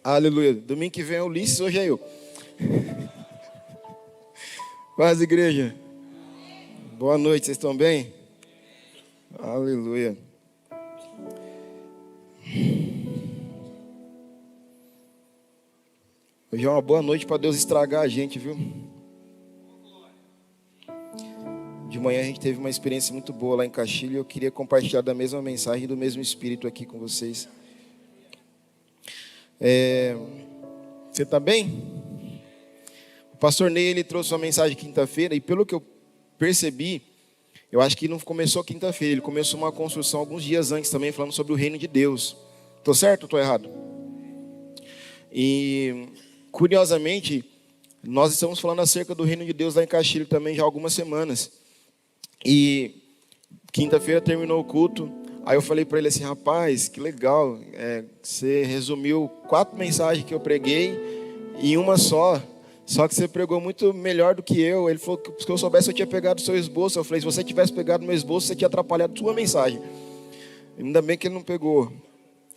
Aleluia. Domingo que vem é o Ulisses, hoje é eu. Paz, igreja. Boa noite, vocês estão bem? Aleluia. Hoje é uma boa noite para Deus estragar a gente, viu? De manhã a gente teve uma experiência muito boa lá em Caxilha e eu queria compartilhar da mesma mensagem, do mesmo espírito aqui com vocês. Você está bem? O pastor Ney, ele trouxe uma mensagem quinta-feira e pelo que eu percebi, eu acho que não começou quinta-feira, ele começou uma construção alguns dias antes também, falando sobre o reino de Deus. Estou certo ou estou errado? E, curiosamente, nós estamos falando acerca do reino de Deus lá em Caxilha também já há algumas semanas. E quinta-feira terminou o culto, aí eu falei para ele assim, rapaz, que legal, você resumiu 4 mensagens que eu preguei em uma só que você pregou muito melhor do que eu. Ele falou que se eu soubesse eu tinha pegado o seu esboço. Eu falei, se você tivesse pegado meu esboço, você tinha atrapalhado a sua mensagem. Ainda bem que ele não pegou.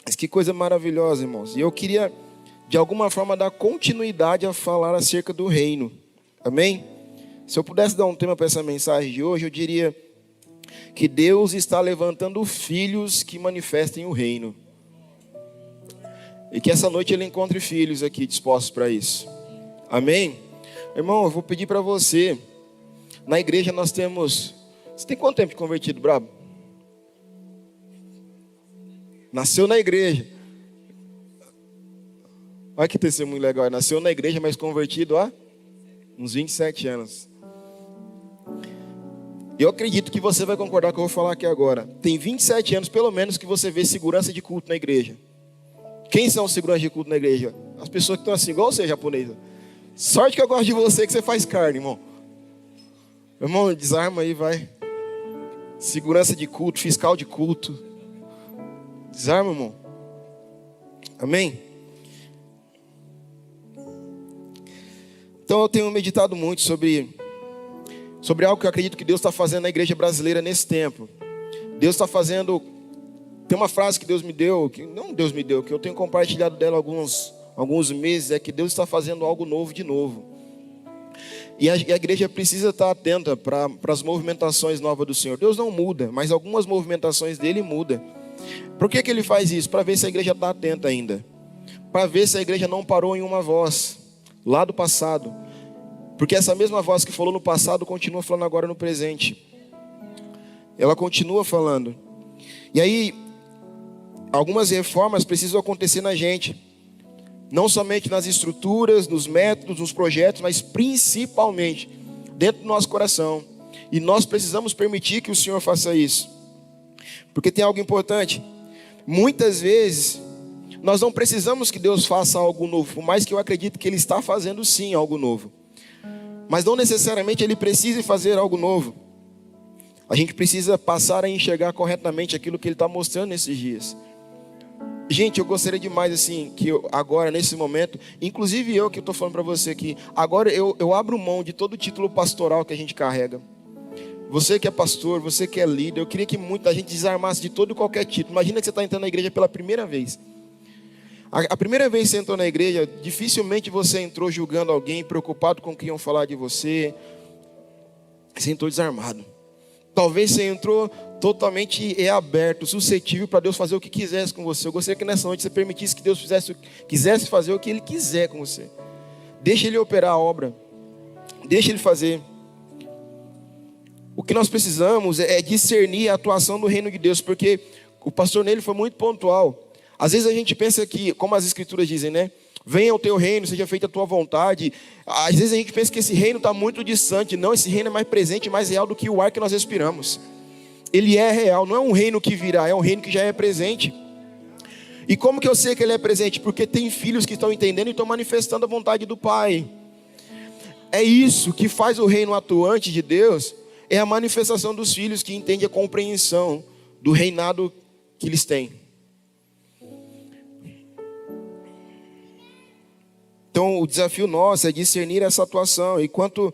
Mas que coisa maravilhosa, irmãos. E eu queria, de alguma forma, dar continuidade a falar acerca do reino. Amém? Se eu pudesse dar um tema para essa mensagem de hoje, eu diria que Deus está levantando filhos que manifestem o reino. E que essa noite Ele encontre filhos aqui dispostos para isso. Amém? Irmão, eu vou pedir para você. Na igreja nós temos... Você tem quanto tempo de convertido, brabo? Nasceu na igreja. Olha que testemunho legal. Nasceu na igreja, mas convertido há uns 27 anos. Eu acredito que você vai concordar com o que eu vou falar aqui agora. Tem 27 anos, pelo menos, que você vê segurança de culto na igreja. Quem são os seguranças de culto na igreja? As pessoas que estão assim, igual você, japonesa. Sorte que eu gosto de você, que você faz carne, irmão. Irmão, desarma aí, vai. Segurança de culto, fiscal de culto. Desarma, irmão. Amém? Então eu tenho meditado muito sobre algo que eu acredito que Deus está fazendo na igreja brasileira nesse tempo. Deus está fazendo... Tem uma frase que Deus me deu, que eu tenho compartilhado dela alguns meses, é que Deus está fazendo algo novo de novo. E a igreja precisa estar atenta para as movimentações novas do Senhor. Deus não muda, mas algumas movimentações dele mudam. Por que Ele faz isso? Para ver se a igreja está atenta ainda. Para ver se a igreja não parou em uma voz, lá do passado. Porque essa mesma voz que falou no passado, continua falando agora no presente. Ela continua falando. E aí, algumas reformas precisam acontecer na gente. Não somente nas estruturas, nos métodos, nos projetos, mas principalmente dentro do nosso coração. E nós precisamos permitir que o Senhor faça isso. Porque tem algo importante. Muitas vezes, nós não precisamos que Deus faça algo novo. Por mais que eu acredite que Ele está fazendo sim algo novo. Mas não necessariamente Ele precisa fazer algo novo. A gente precisa passar a enxergar corretamente aquilo que Ele está mostrando nesses dias. Gente, eu gostaria demais assim, que agora nesse momento, inclusive eu que estou falando para você aqui, agora eu abro mão de todo o título pastoral que a gente carrega. Você que é pastor, você que é líder, eu queria que muita gente desarmasse de todo e qualquer título. Imagina que você está entrando na igreja pela primeira vez. A primeira vez que você entrou na igreja, dificilmente você entrou julgando alguém, preocupado com o que iam falar de você. Você entrou desarmado. Talvez você entrou totalmente aberto, suscetível para Deus fazer o que quisesse com você. Eu gostaria que nessa noite você permitisse que Deus quisesse fazer o que Ele quiser com você. Deixa Ele operar a obra. Deixa Ele fazer. O que nós precisamos é discernir a atuação do reino de Deus, porque o pastor Nele foi muito pontual. Às vezes a gente pensa que, como as escrituras dizem, né? Venha o teu reino, seja feita a tua vontade. Às vezes a gente pensa que esse reino está muito distante. Não, esse reino é mais presente, mais real do que o ar que nós respiramos. Ele é real, não é um reino que virá, é um reino que já é presente. E como que eu sei que ele é presente? Porque tem filhos que estão entendendo e estão manifestando a vontade do Pai. É isso que faz o reino atuante de Deus, é a manifestação dos filhos que entendem a compreensão do reinado que eles têm. Então o desafio nosso é discernir essa atuação. E quando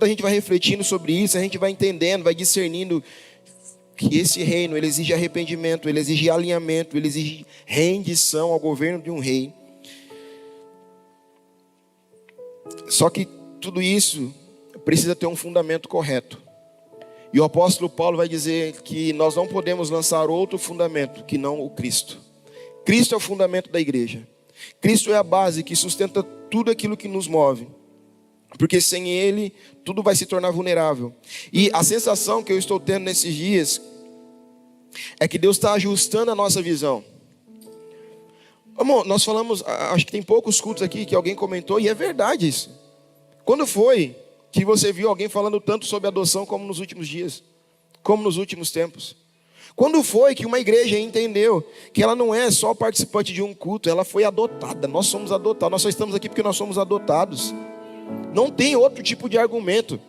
a gente vai refletindo sobre isso, a gente vai entendendo, vai discernindo que esse reino, ele exige arrependimento, ele exige alinhamento, ele exige rendição ao governo de um rei. Só que tudo isso precisa ter um fundamento correto. E o apóstolo Paulo vai dizer que nós não podemos lançar outro fundamento que não o Cristo. Cristo é o fundamento da igreja. Cristo é a base que sustenta tudo aquilo que nos move. Porque sem Ele, tudo vai se tornar vulnerável. E a sensação que eu estou tendo nesses dias é que Deus está ajustando a nossa visão. Amor, nós falamos, acho que tem poucos cultos aqui que alguém comentou, e é verdade isso. Quando foi que você viu alguém falando tanto sobre adoção como nos últimos dias? Como nos últimos tempos? Quando foi que uma igreja entendeu que ela não é só participante de um culto, ela foi adotada, nós somos adotados, nós só estamos aqui porque nós somos adotados. Não tem outro tipo de argumento.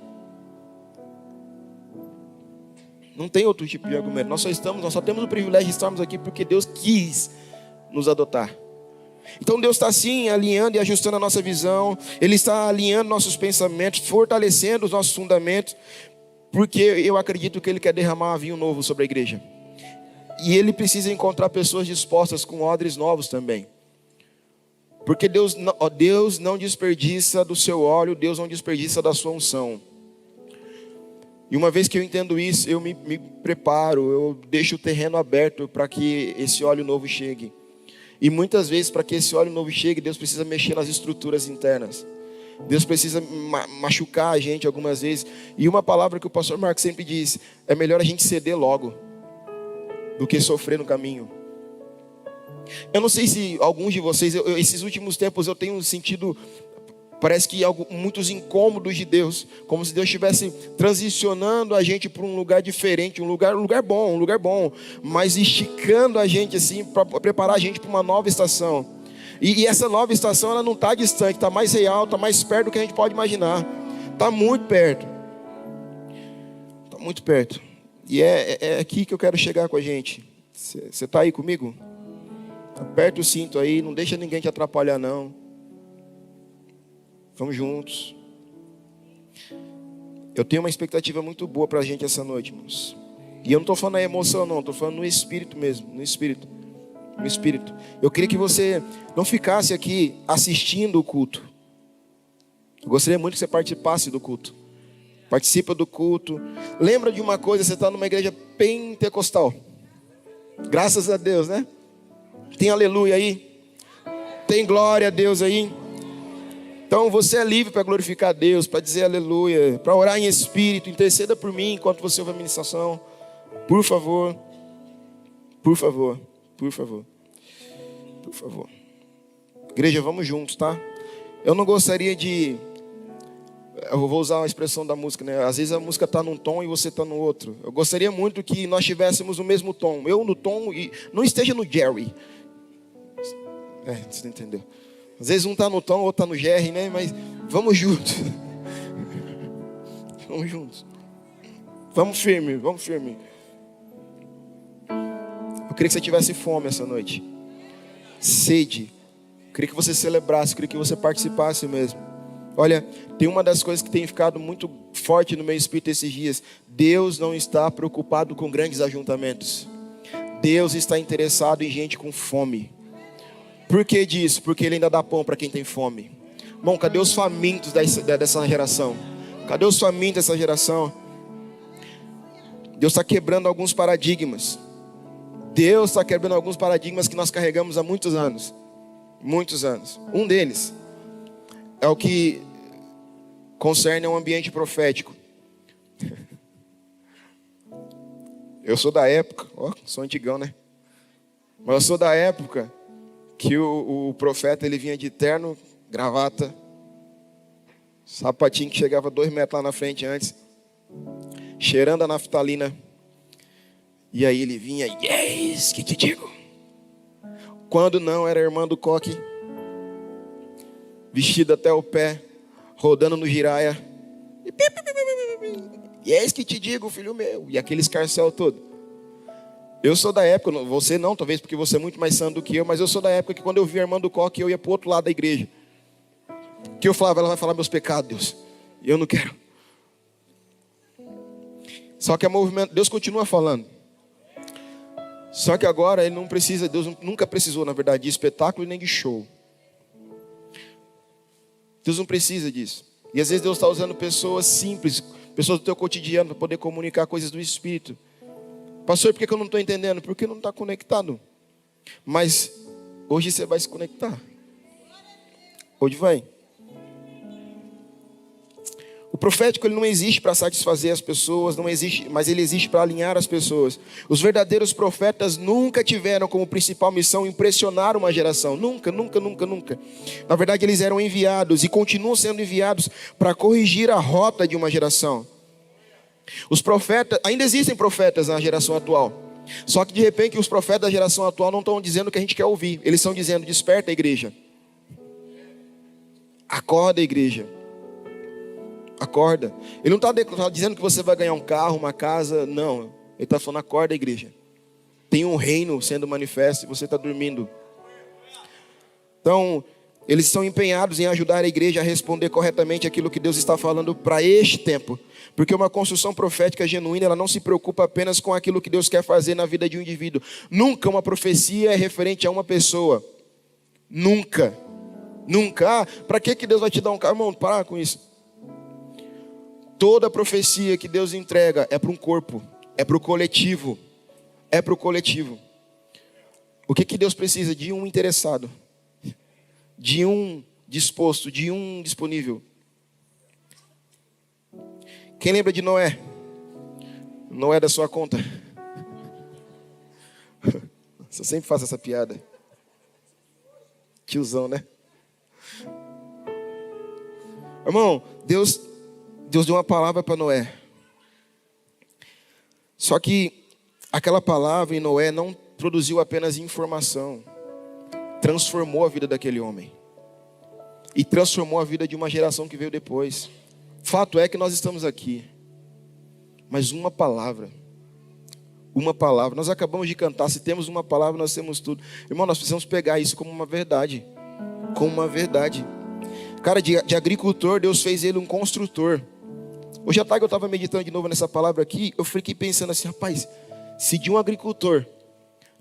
Não tem outro tipo de argumento. Nós só temos o privilégio de estarmos aqui porque Deus quis nos adotar. Então Deus está assim alinhando e ajustando a nossa visão. Ele está alinhando nossos pensamentos, fortalecendo os nossos fundamentos, porque eu acredito que Ele quer derramar vinho novo sobre a igreja. E Ele precisa encontrar pessoas dispostas com odres novos também. Porque Deus não desperdiça do seu óleo, Deus não desperdiça da sua unção. E uma vez que eu entendo isso, eu me preparo, eu deixo o terreno aberto para que esse óleo novo chegue. E muitas vezes, para que esse óleo novo chegue, Deus precisa mexer nas estruturas internas. Deus precisa machucar a gente algumas vezes. E uma palavra que o pastor Marcos sempre diz: é melhor a gente ceder logo do que sofrer no caminho. Eu não sei se alguns de vocês, esses últimos tempos eu tenho sentido, parece que muitos incômodos de Deus, como se Deus estivesse transicionando a gente para um lugar diferente, um lugar bom, mas esticando a gente assim, para preparar a gente para uma nova estação. E essa nova estação, ela não está distante, está mais real, está mais perto do que a gente pode imaginar. Está muito perto. Está muito perto. E é aqui que eu quero chegar com a gente. Você está aí comigo? Aperta o cinto aí, não deixa ninguém te atrapalhar não. Vamos juntos. Eu tenho uma expectativa muito boa para a gente essa noite, irmãos. E eu não estou falando na emoção não, estou falando no espírito mesmo, no espírito. No espírito. Eu queria que você não ficasse aqui assistindo o culto. Eu gostaria muito que você participasse do culto. Participa do culto. Lembra de uma coisa, você está numa igreja pentecostal. Graças a Deus, né? Tem aleluia aí? Tem glória a Deus aí? Então você é livre para glorificar a Deus, para dizer aleluia, para orar em espírito. Interceda por mim enquanto você ouve a ministração. Por favor. Por favor. Por favor. Por favor. Igreja, vamos juntos, tá? Eu não gostaria de... Eu vou usar a expressão da música, né? Às vezes a música está num tom e você está no outro. Eu gostaria muito que nós tivéssemos o mesmo tom. Eu no tom e... Não esteja no Jerry. Você entendeu? Às vezes um está no tom, outro está no Jerry, né? Mas vamos juntos. Vamos juntos. Vamos firme, vamos firme. Eu queria que você tivesse fome essa noite. Sede. Eu queria que você celebrasse, eu queria que você participasse mesmo. Olha, tem uma das coisas que tem ficado muito forte no meu espírito esses dias. Deus não está preocupado com grandes ajuntamentos. Deus está interessado em gente com fome. Por que disso? Porque Ele ainda dá pão para quem tem fome. Irmão, cadê os famintos dessa geração? Cadê os famintos dessa geração? Deus está quebrando alguns paradigmas. Deus está quebrando alguns paradigmas que nós carregamos há muitos anos. Muitos anos. Um deles é o que concerne ao ambiente profético. Eu sou da época, sou antigão, né? Mas eu sou da época que o profeta, ele vinha de terno, gravata, sapatinho que chegava 2 metros lá na frente antes, cheirando a naftalina. E aí ele vinha, yes, que te digo. Quando não, era a irmã do coque, vestida até o pé, rodando no giraia. Yes, que te digo, filho meu. E aquele escarcel todo. Eu sou da época, você não, talvez porque você é muito mais santo do que eu, mas eu sou da época que quando eu vi a irmã do coque, eu ia para o outro lado da igreja. Que eu falava, ela vai falar meus pecados, Deus. E eu não quero. Só que Deus continua falando. Só que agora Ele não precisa, Deus nunca precisou, na verdade, de espetáculo e nem de show. Deus não precisa disso. E às vezes Deus está usando pessoas simples, pessoas do teu cotidiano, para poder comunicar coisas do Espírito. Pastor, por que eu não estou entendendo? Porque não está conectado. Mas hoje você vai se conectar. Hoje vai. O profético ele não existe para satisfazer as pessoas, não existe, mas ele existe para alinhar as pessoas. Os verdadeiros profetas nunca tiveram como principal missão impressionar uma geração. Nunca, nunca, nunca, nunca. Na verdade, eles eram enviados e continuam sendo enviados para corrigir a rota de uma geração. Os profetas, ainda existem profetas na geração atual. Só que de repente os profetas da geração atual não estão dizendo o que a gente quer ouvir. Eles estão dizendo: desperta, igreja. Acorda, igreja. Acorda. Ele não está dizendo que você vai ganhar um carro, uma casa. Não. Ele está falando: acorda, igreja. Tem um reino sendo manifesto e você está dormindo. Então, eles estão empenhados em ajudar a igreja a responder corretamente aquilo que Deus está falando para este tempo. Porque uma construção profética genuína, ela não se preocupa apenas com aquilo que Deus quer fazer na vida de um indivíduo. Nunca uma profecia é referente a uma pessoa. Nunca. Nunca. Para que Deus vai te dar um carro? Irmão, para com isso. Toda profecia que Deus entrega é para um corpo, é para o coletivo, é para o coletivo. O que Deus precisa? De um interessado, de um disposto, de um disponível. Quem lembra de Noé? Noé da sua conta. Eu sempre faço essa piada. Tiozão, né? Irmão, Deus deu uma palavra para Noé. Só que aquela palavra em Noé não produziu apenas informação. Transformou a vida daquele homem. E transformou a vida de uma geração que veio depois. Fato é que nós estamos aqui. Mas uma palavra. Uma palavra. Nós acabamos de cantar. Se temos uma palavra, nós temos tudo. Irmão, nós precisamos pegar isso como uma verdade. Como uma verdade. Cara, de agricultor, Deus fez ele um construtor. Hoje à tarde eu estava meditando de novo nessa palavra aqui. Eu fiquei pensando assim: rapaz, se de um agricultor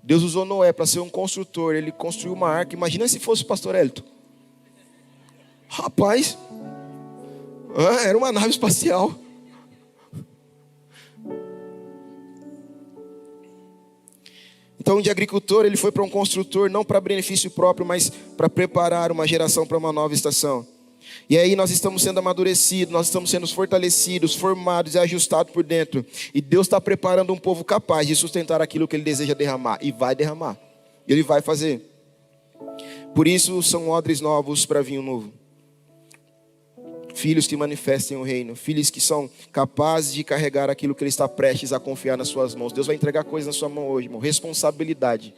Deus usou Noé para ser um construtor, ele construiu uma arca. Imagina se fosse o pastor Elton. Rapaz, era uma nave espacial. Então, de agricultor, ele foi para um construtor, não para benefício próprio, mas para preparar uma geração para uma nova estação. E aí nós estamos sendo amadurecidos, nós estamos sendo fortalecidos, formados e ajustados por dentro. E Deus está preparando um povo capaz de sustentar aquilo que Ele deseja derramar. E vai derramar. Ele vai fazer. Por isso são odres novos para vinho novo. Filhos que manifestem o reino. Filhos que são capazes de carregar aquilo que Ele está prestes a confiar nas suas mãos. Deus vai entregar coisas na sua mão hoje, irmão. Responsabilidade.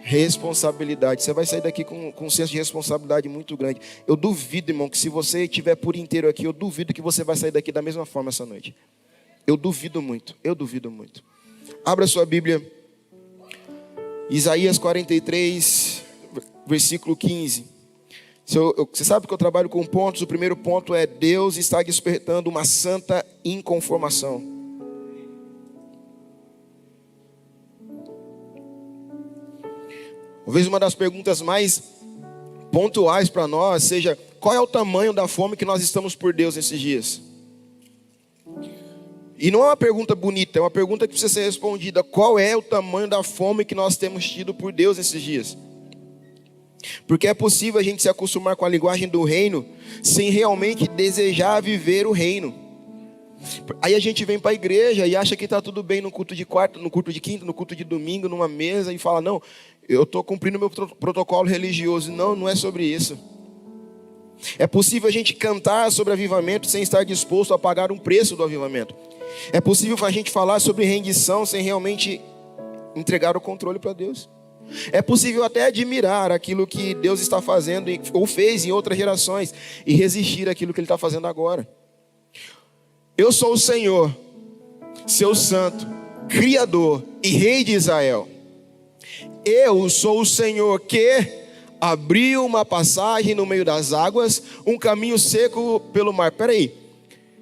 Responsabilidade. Você vai sair daqui com um senso de responsabilidade muito grande. Eu duvido, irmão, que se você estiver por inteiro aqui, eu duvido que você vai sair daqui da mesma forma essa noite. Eu duvido muito. Eu duvido muito. Abra sua Bíblia. Isaías 43, versículo 15. Você sabe que eu trabalho com pontos. O primeiro ponto é: Deus está despertando uma santa inconformação. Talvez uma das perguntas mais pontuais para nós seja: qual é o tamanho da fome que nós estamos por Deus nesses dias? E não é uma pergunta bonita, é uma pergunta que precisa ser respondida. Qual é o tamanho da fome que nós temos tido por Deus nesses dias? Porque é possível a gente se acostumar com a linguagem do reino sem realmente desejar viver o reino. Aí a gente vem para a igreja e acha que está tudo bem no culto de quarta, no culto de quinta, no culto de domingo, numa mesa, e fala: não, eu estou cumprindo meu protocolo religioso. Não, não é sobre isso. É possível a gente cantar sobre avivamento sem estar disposto a pagar um preço do avivamento. É possível a gente falar sobre rendição sem realmente entregar o controle para Deus. É possível até admirar aquilo que Deus está fazendo ou fez em outras gerações e resistir àquilo que Ele está fazendo agora. Eu sou o Senhor, seu santo, Criador e Rei de Israel. Eu sou o Senhor que abriu uma passagem no meio das águas, um caminho seco pelo mar. Peraí,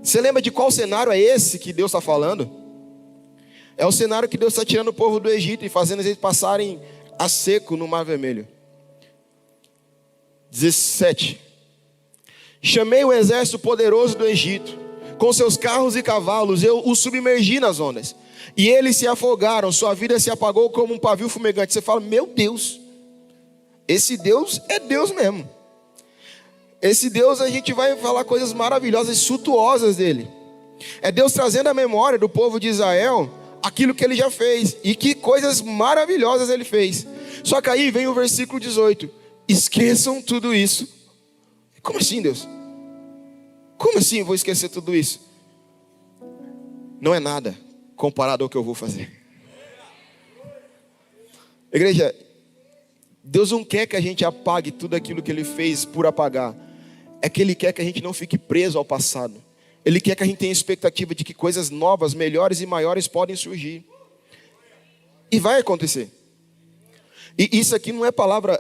você lembra de qual cenário é esse que Deus está falando? É o cenário que Deus está tirando o povo do Egito e fazendo eles passarem a seco no Mar Vermelho. 17. Chamei o exército poderoso do Egito, com seus carros e cavalos, eu os submergi nas ondas. E eles se afogaram, sua vida se apagou como um pavio fumegante. Você fala, meu Deus, esse Deus é Deus mesmo. Esse Deus, a gente vai falar coisas maravilhosas, suntuosas dele. É Deus trazendo à memória do povo de Israel aquilo que ele já fez. E que coisas maravilhosas ele fez. Só que aí vem o versículo 18. Esqueçam tudo isso. Como assim, Deus? Como assim eu vou esquecer tudo isso? Não é nada comparado ao que eu vou fazer. Igreja, Deus não quer que a gente apague tudo aquilo que ele fez por apagar. É que ele quer que a gente não fique preso ao passado. Ele quer que a gente tenha expectativa de que coisas novas, melhores e maiores podem surgir. E vai acontecer. E isso aqui não é palavra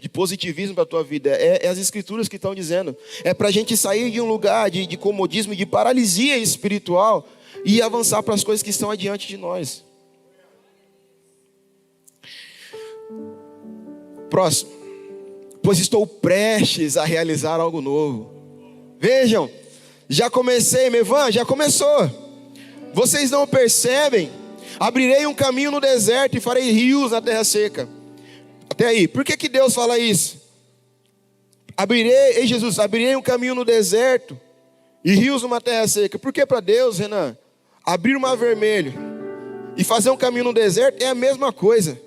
de positivismo para a tua vida. É as escrituras que estão dizendo. É para a gente sair de um lugar de comodismo, de paralisia espiritual e avançar para as coisas que estão adiante de nós. Próximo. Pois estou prestes a realizar algo novo. Vejam, já comecei, Mevan, já começou. Vocês não percebem? Abrirei um caminho no deserto e farei rios na terra seca. Até aí, por que Deus fala isso? Ei Jesus, abrirei um caminho no deserto e rios numa terra seca. Por que para Deus, Renan, abrir o mar vermelho e fazer um caminho no deserto é a mesma coisa?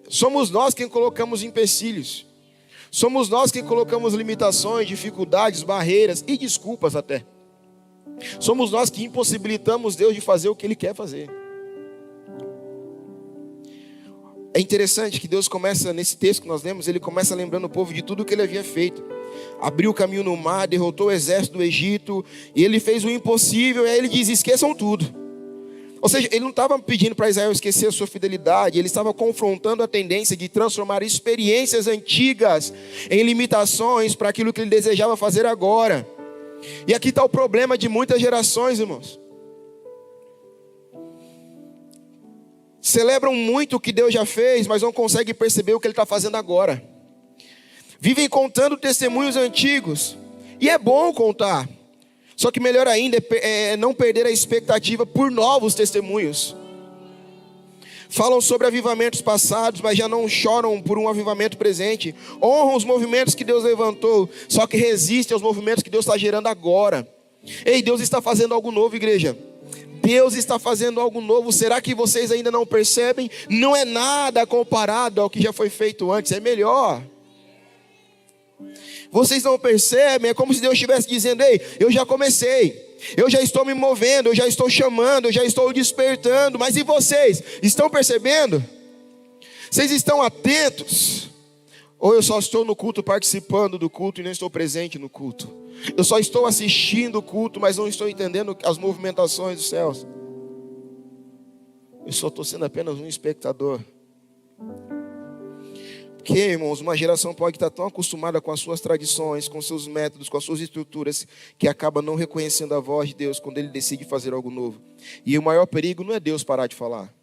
Somos nós quem colocamos empecilhos. Somos nós quem colocamos limitações, dificuldades, barreiras e desculpas até. Somos nós que impossibilitamos Deus de fazer o que Ele quer fazer. É interessante que Deus começa, nesse texto que nós lemos, Ele começa lembrando o povo de tudo o que Ele havia feito. Abriu o caminho no mar, derrotou o exército do Egito, e Ele fez o impossível, e aí Ele diz, esqueçam tudo. Ou seja, Ele não estava pedindo para Israel esquecer a sua fidelidade, Ele estava confrontando a tendência de transformar experiências antigas em limitações para aquilo que Ele desejava fazer agora. E aqui está o problema de muitas gerações, irmãos. Celebram muito o que Deus já fez, mas não conseguem perceber o que Ele está fazendo agora. Vivem contando testemunhos antigos, e é bom contar. Só que melhor ainda é não perder a expectativa por novos testemunhos. Falam sobre avivamentos passados, mas já não choram por um avivamento presente. Honram os movimentos que Deus levantou, só que resistem aos movimentos que Deus está gerando agora. Ei, Deus está fazendo algo novo, igreja. Deus está fazendo algo novo. Será que vocês ainda não percebem? Não é nada comparado ao que já foi feito antes, é melhor. Vocês não percebem? É como se Deus estivesse dizendo, ei, eu já comecei, eu já estou me movendo, eu já estou chamando, eu já estou despertando, mas e vocês? Estão percebendo? Vocês estão atentos? Ou eu só estou no culto participando do culto e não estou presente no culto? Eu só estou assistindo o culto, mas não estou entendendo as movimentações dos céus? Eu só estou sendo apenas um espectador. Porque, irmãos, uma geração pode estar tão acostumada com as suas tradições, com seus métodos, com as suas estruturas, que acaba não reconhecendo a voz de Deus quando Ele decide fazer algo novo. E o maior perigo não é Deus parar de falar.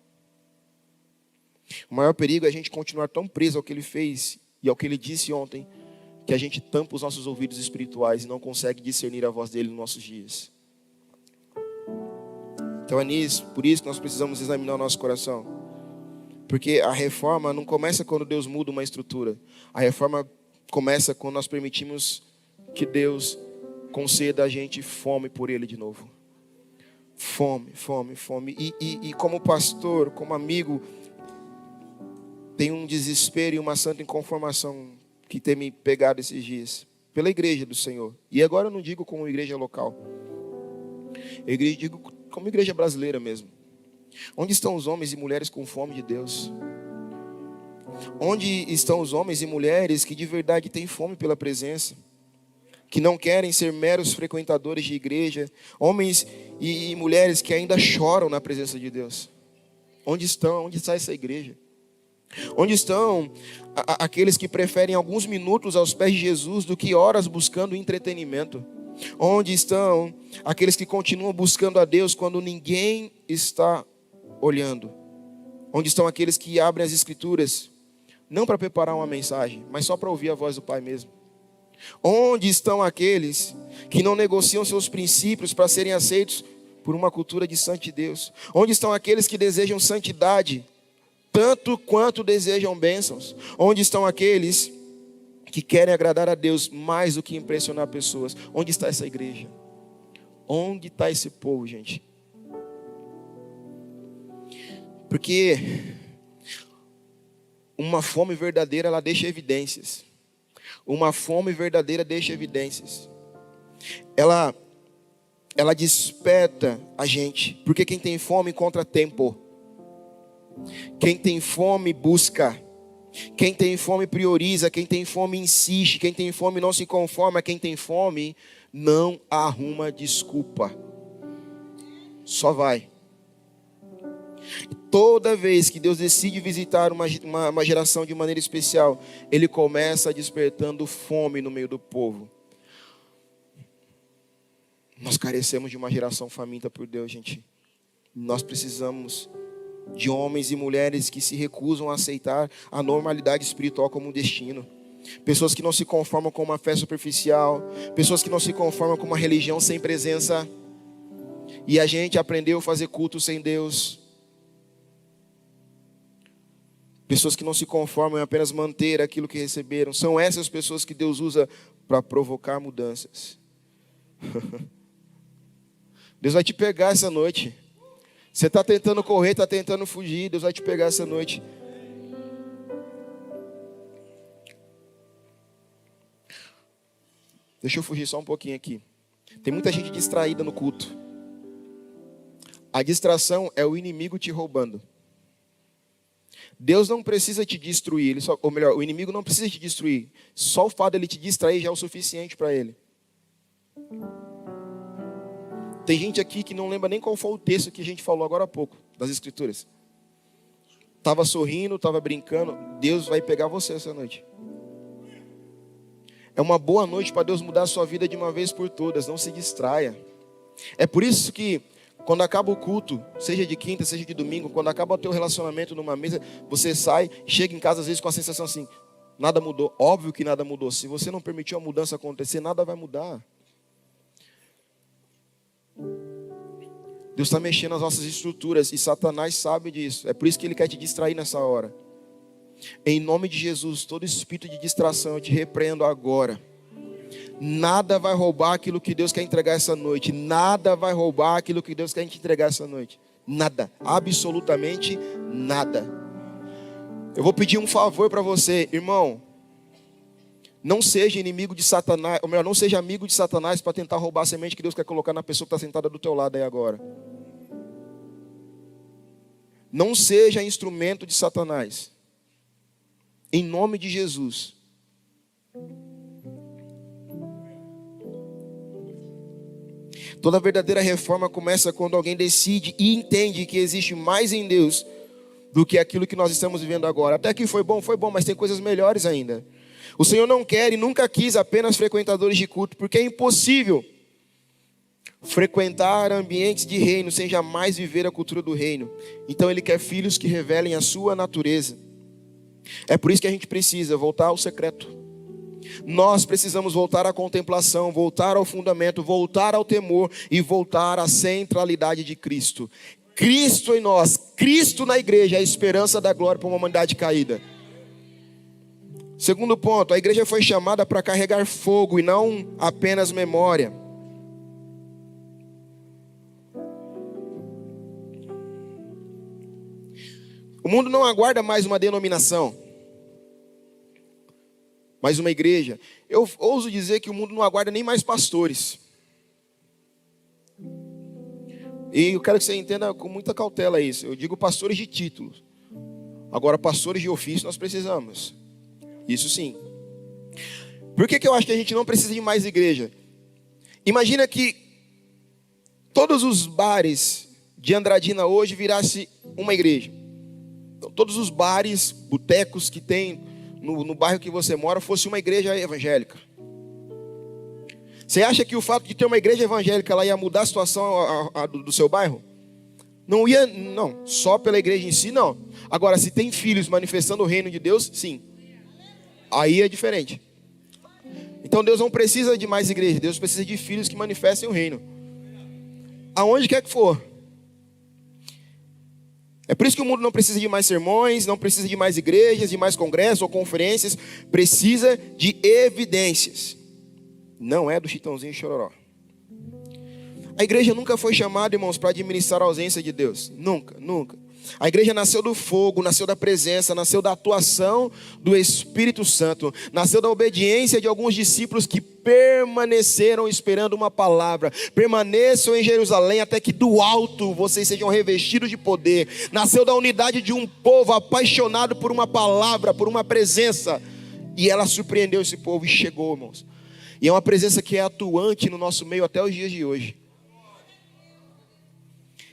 O maior perigo é a gente continuar tão preso ao que Ele fez e ao que Ele disse ontem, que a gente tampa os nossos ouvidos espirituais e não consegue discernir a voz dEle nos nossos dias. Então é por isso que nós precisamos examinar o nosso coração. Porque a reforma não começa quando Deus muda uma estrutura. A reforma começa quando nós permitimos que Deus conceda a gente fome por Ele de novo. Fome, fome, fome. E como pastor, como amigo, tem um desespero e uma santa inconformação que tem me pegado esses dias. Pela igreja do Senhor. E agora eu não digo como igreja local. Eu digo como igreja brasileira mesmo. Onde estão os homens e mulheres com fome de Deus? Onde estão os homens e mulheres que de verdade têm fome pela presença? Que não querem ser meros frequentadores de igreja? Homens e mulheres que ainda choram na presença de Deus? Onde estão? Onde está essa igreja? Onde estão aqueles que preferem alguns minutos aos pés de Jesus do que horas buscando entretenimento? Onde estão aqueles que continuam buscando a Deus quando ninguém está olhando? Onde estão aqueles que abrem as escrituras não para preparar uma mensagem, mas só para ouvir a voz do Pai mesmo? Onde estão aqueles que não negociam seus princípios para serem aceitos por uma cultura distante de Deus? Onde estão aqueles que desejam santidade, tanto quanto desejam bênçãos? Onde estão aqueles que querem agradar a Deus mais do que impressionar pessoas? Onde está essa igreja? Onde está esse povo, gente? Porque uma fome verdadeira, ela deixa evidências. Uma fome verdadeira deixa evidências. Ela desperta a gente. Porque quem tem fome encontra tempo. Quem tem fome busca. Quem tem fome prioriza. Quem tem fome insiste. Quem tem fome não se conforma. Quem tem fome não arruma desculpa. Só vai. Toda vez que Deus decide visitar uma geração de maneira especial, Ele começa despertando fome no meio do povo. Nós carecemos de uma geração faminta por Deus, gente. Nós precisamos de homens e mulheres que se recusam a aceitar a normalidade espiritual como um destino. Pessoas que não se conformam com uma fé superficial. Pessoas que não se conformam com uma religião sem presença. E a gente aprendeu a fazer culto sem Deus. Pessoas que não se conformam em apenas manter aquilo que receberam. São essas pessoas que Deus usa para provocar mudanças. Deus vai te pegar essa noite. Você está tentando correr, está tentando fugir. Deus vai te pegar essa noite. Deixa eu fugir só um pouquinho aqui. Tem muita gente distraída no culto. A distração é o inimigo te roubando. Deus não precisa te destruir, ou melhor, o inimigo não precisa te destruir. Só o fato de ele te distrair já é o suficiente para ele. Tem gente aqui que não lembra nem qual foi o texto que a gente falou agora há pouco, das Escrituras. Estava sorrindo, estava brincando. Deus vai pegar você essa noite. É uma boa noite para Deus mudar a sua vida de uma vez por todas. Não se distraia. É por isso que quando acaba o culto, seja de quinta, seja de domingo, quando acaba o teu relacionamento numa mesa, você sai, chega em casa às vezes com a sensação assim, nada mudou. Óbvio que nada mudou. Se você não permitiu a mudança acontecer, nada vai mudar. Deus está mexendo nas nossas estruturas e Satanás sabe disso. É por isso que ele quer te distrair nessa hora. Em nome de Jesus, todo espírito de distração eu te repreendo agora. Nada vai roubar aquilo que Deus quer entregar essa noite. Nada vai roubar aquilo que Deus quer te entregar essa noite. Nada, absolutamente nada. Eu vou pedir um favor para você, irmão. Não seja inimigo de Satanás, ou melhor, não seja amigo de Satanás para tentar roubar a semente que Deus quer colocar na pessoa que está sentada do teu lado aí agora. Não seja instrumento de Satanás. Em nome de Jesus. Toda verdadeira reforma começa quando alguém decide e entende que existe mais em Deus do que aquilo que nós estamos vivendo agora. Até que foi bom, mas tem coisas melhores ainda. O Senhor não quer e nunca quis apenas frequentadores de culto, porque é impossível frequentar ambientes de reino sem jamais viver a cultura do reino. Então Ele quer filhos que revelem a sua natureza. É por isso que a gente precisa voltar ao secreto. Nós precisamos voltar à contemplação, voltar ao fundamento, voltar ao temor e voltar à centralidade de Cristo. Cristo em nós, Cristo na igreja, é a esperança da glória para uma humanidade caída. Segundo ponto, a igreja foi chamada para carregar fogo e não apenas memória. O mundo não aguarda mais uma denominação, mas uma igreja. Eu ouso dizer que o mundo não aguarda nem mais pastores. E eu quero que você entenda com muita cautela isso. Eu digo pastores de título. Agora, pastores de ofício nós precisamos. Isso sim. Por que eu acho que a gente não precisa de mais igreja? Imagina que todos os bares de Andradina hoje virasse uma igreja. Então, todos os bares, botecos que tem no bairro que você mora fosse uma igreja evangélica. Você acha que o fato de ter uma igreja evangélica ela ia mudar a situação do seu bairro? Não ia, não. Só pela igreja em si, não. Agora, se tem filhos manifestando o reino de Deus, sim. Aí é diferente. Então Deus não precisa de mais igreja, Deus precisa de filhos que manifestem o reino, aonde quer que for. É por isso que o mundo não precisa de mais sermões, não precisa de mais igrejas, de mais congressos ou conferências, precisa de evidências. Não é do Chitãozinho e Chororó. A igreja nunca foi chamada, irmãos, para administrar a ausência de Deus. Nunca, nunca. A igreja nasceu do fogo, nasceu da presença, nasceu da atuação do Espírito Santo, nasceu da obediência de alguns discípulos que permaneceram esperando uma palavra. Permaneçam em Jerusalém até que do alto vocês sejam revestidos de poder. Nasceu da unidade de um povo apaixonado por uma palavra, por uma presença. E ela surpreendeu esse povo e chegou, irmãos. E é uma presença que é atuante no nosso meio até os dias de hoje.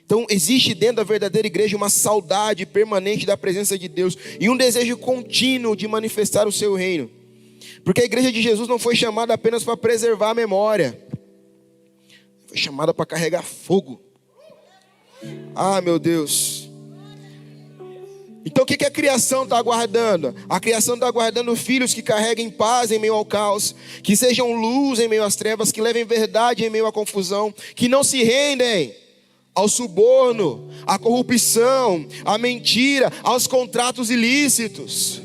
Então existe dentro da verdadeira igreja uma saudade permanente da presença de Deus e um desejo contínuo de manifestar o seu reino. Porque a igreja de Jesus não foi chamada apenas para preservar a memória, foi chamada para carregar fogo. Ah, meu Deus. Então o que a criação está aguardando? A criação está aguardando filhos que carreguem paz em meio ao caos, que sejam luz em meio às trevas, que levem verdade em meio à confusão, que não se rendem ao suborno, à corrupção, à mentira, aos contratos ilícitos.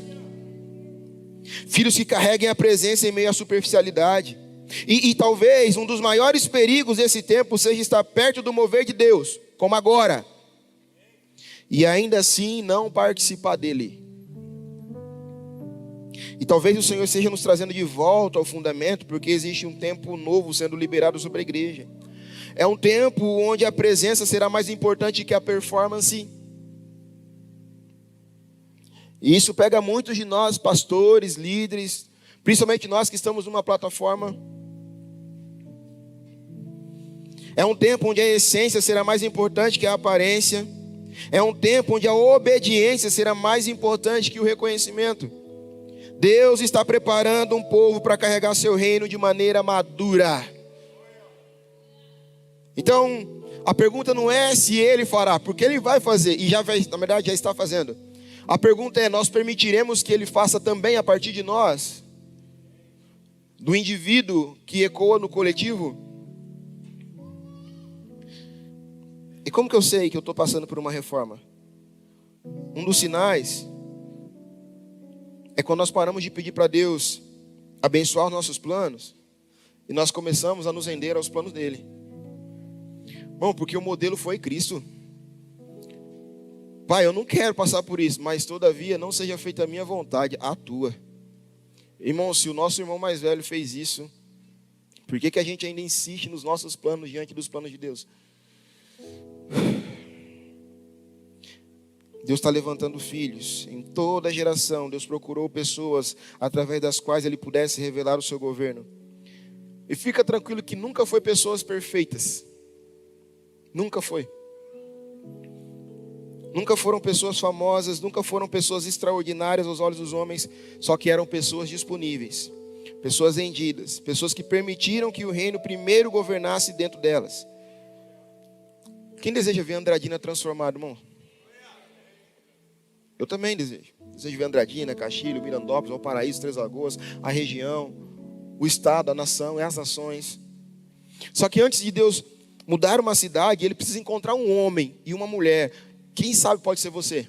Filhos que carreguem a presença em meio à superficialidade. E talvez um dos maiores perigos desse tempo seja estar perto do mover de Deus, como agora, e ainda assim não participar dele. E talvez o Senhor esteja nos trazendo de volta ao fundamento, porque existe um tempo novo sendo liberado sobre a igreja. É um tempo onde a presença será mais importante que a performance. E isso pega muitos de nós, pastores, líderes, principalmente nós que estamos numa plataforma. É um tempo onde a essência será mais importante que a aparência. É um tempo onde a obediência será mais importante que o reconhecimento. Deus está preparando um povo para carregar seu reino de maneira madura. Então, a pergunta não é se ele fará, porque ele vai fazer, e na verdade já está fazendo. A pergunta é, nós permitiremos que ele faça também a partir de nós? Do indivíduo que ecoa no coletivo? E como que eu sei que eu estou passando por uma reforma? Um dos sinais é quando nós paramos de pedir para Deus abençoar os nossos planos e nós começamos a nos render aos planos dele. Bom, porque o modelo foi Cristo. Pai, eu não quero passar por isso, mas todavia não seja feita a minha vontade, a tua. Irmão, se o nosso irmão mais velho fez isso, por que a gente ainda insiste nos nossos planos diante dos planos de Deus? Deus está levantando filhos. Em toda geração, Deus procurou pessoas através das quais Ele pudesse revelar o seu governo. E fica tranquilo que nunca foi pessoas perfeitas. Nunca foi. Nunca foram pessoas famosas, nunca foram pessoas extraordinárias aos olhos dos homens, só que eram pessoas disponíveis, pessoas rendidas, pessoas que permitiram que o reino primeiro governasse dentro delas. Quem deseja ver Andradina transformada, irmão? Eu também desejo. Desejo ver Andradina, Castilho, Mirandópolis, Valparaíso, Três Lagoas, a região, o estado, a nação e as nações. Só que antes de Deus mudar uma cidade, Ele precisa encontrar um homem e uma mulher. Quem sabe pode ser você.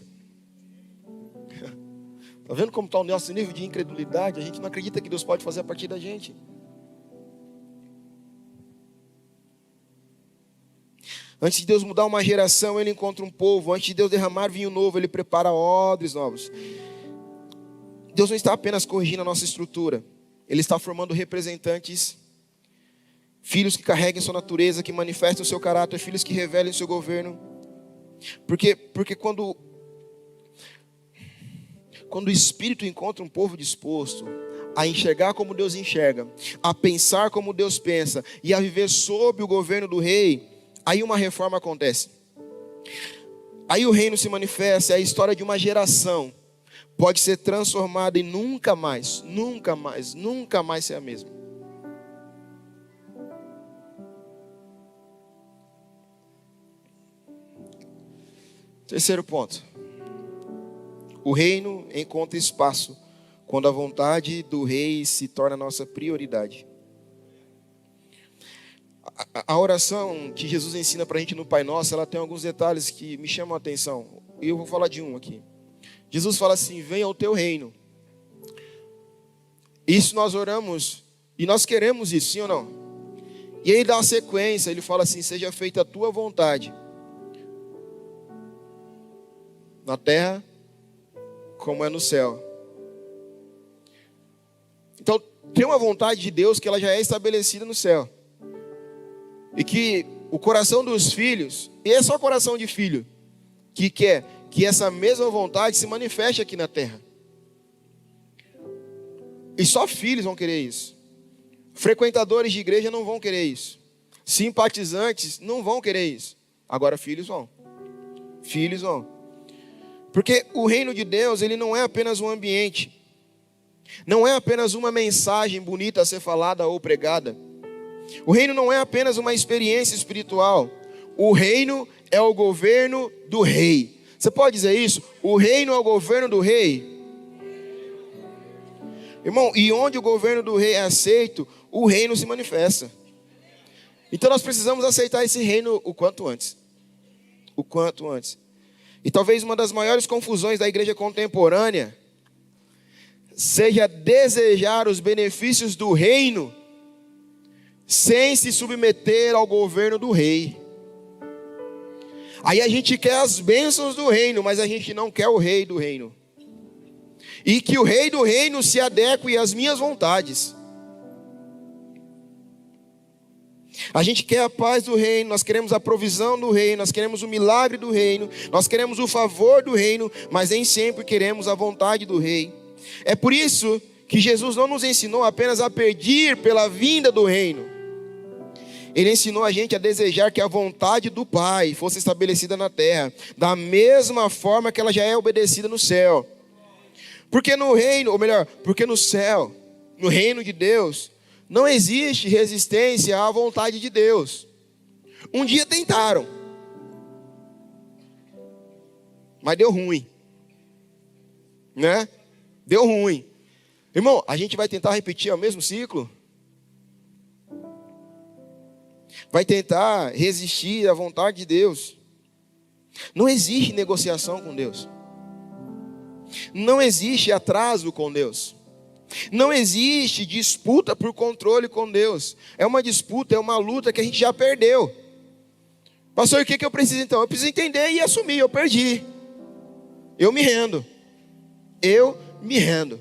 Está vendo como está o nosso nível de incredulidade? A gente não acredita que Deus pode fazer a partir da gente. Antes de Deus mudar uma geração, Ele encontra um povo. Antes de Deus derramar vinho novo, Ele prepara odres novos. Deus não está apenas corrigindo a nossa estrutura. Ele está formando representantes, filhos que carreguem sua natureza, que manifestem o seu caráter, filhos que revelem o seu governo. Porque quando o Espírito encontra um povo disposto a enxergar como Deus enxerga, a pensar como Deus pensa e a viver sob o governo do rei, aí uma reforma acontece. Aí o reino se manifesta, a história de uma geração pode ser transformada e nunca mais ser a mesma. Terceiro ponto. O reino encontra espaço quando a vontade do rei se torna a nossa prioridade. A oração que Jesus ensina para a gente no Pai Nosso, ela tem alguns detalhes que me chamam a atenção. E eu vou falar de um aqui. Jesus fala assim: venha o teu reino. Isso nós oramos e nós queremos isso, sim ou não? E aí dá uma sequência, ele fala assim: seja feita a tua vontade, na terra como é no céu. Então tem uma vontade de Deus que ela já é estabelecida no céu. E que o coração dos filhos, e é só coração de filho, que quer que essa mesma vontade se manifeste aqui na terra. E só filhos vão querer isso. Frequentadores de igreja não vão querer isso. Simpatizantes não vão querer isso. Agora filhos vão. Filhos vão. Porque o reino de Deus, ele não é apenas um ambiente. Não é apenas uma mensagem bonita a ser falada ou pregada. O reino não é apenas uma experiência espiritual. O reino é o governo do rei. Você pode dizer isso? O reino é o governo do rei. Irmão, e onde o governo do rei é aceito, o reino se manifesta. Então nós precisamos aceitar esse reino o quanto antes. O quanto antes. E talvez uma das maiores confusões da igreja contemporânea seja desejar os benefícios do reino sem se submeter ao governo do rei. Aí a gente quer as bênçãos do reino, mas a gente não quer o rei do reino. E que o rei do reino se adeque às minhas vontades. A gente quer a paz do reino, nós queremos a provisão do reino, nós queremos o milagre do reino, nós queremos o favor do reino, mas nem sempre queremos a vontade do rei. É por isso que Jesus não nos ensinou apenas a pedir pela vinda do reino. Ele ensinou a gente a desejar que a vontade do Pai fosse estabelecida na terra, da mesma forma que ela já é obedecida no céu. Porque no reino, ou melhor, porque no céu, no reino de Deus, não existe resistência à vontade de Deus. Um dia tentaram, mas deu ruim, né? Deu ruim. Irmão, a gente vai tentar repetir o mesmo ciclo? Vai tentar resistir à vontade de Deus? Não existe negociação com Deus. Não existe atraso com Deus. Não existe disputa por controle com Deus. É uma disputa, é uma luta que a gente já perdeu. Pastor, o que eu preciso então? Eu preciso entender e assumir, eu perdi. Eu me rendo. Eu me rendo.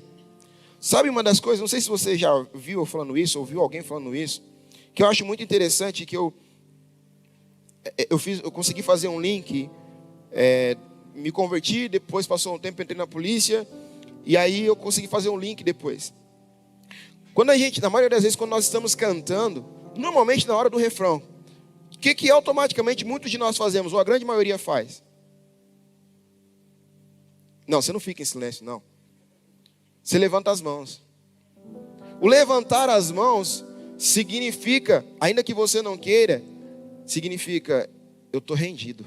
Sabe uma das coisas, não sei se você já viu eu falando isso, ou viu alguém falando isso, que eu acho muito interessante, que eu consegui fazer um link, me converti, depois passou um tempo, entrei na polícia, e aí eu consegui fazer um link depois. Quando a gente, na maioria das vezes, quando nós estamos cantando, normalmente na hora do refrão, o que automaticamente muitos de nós fazemos, ou a grande maioria faz? Não, você não fica em silêncio, não. Você levanta as mãos. O levantar as mãos significa, ainda que você não queira, significa, eu estou rendido.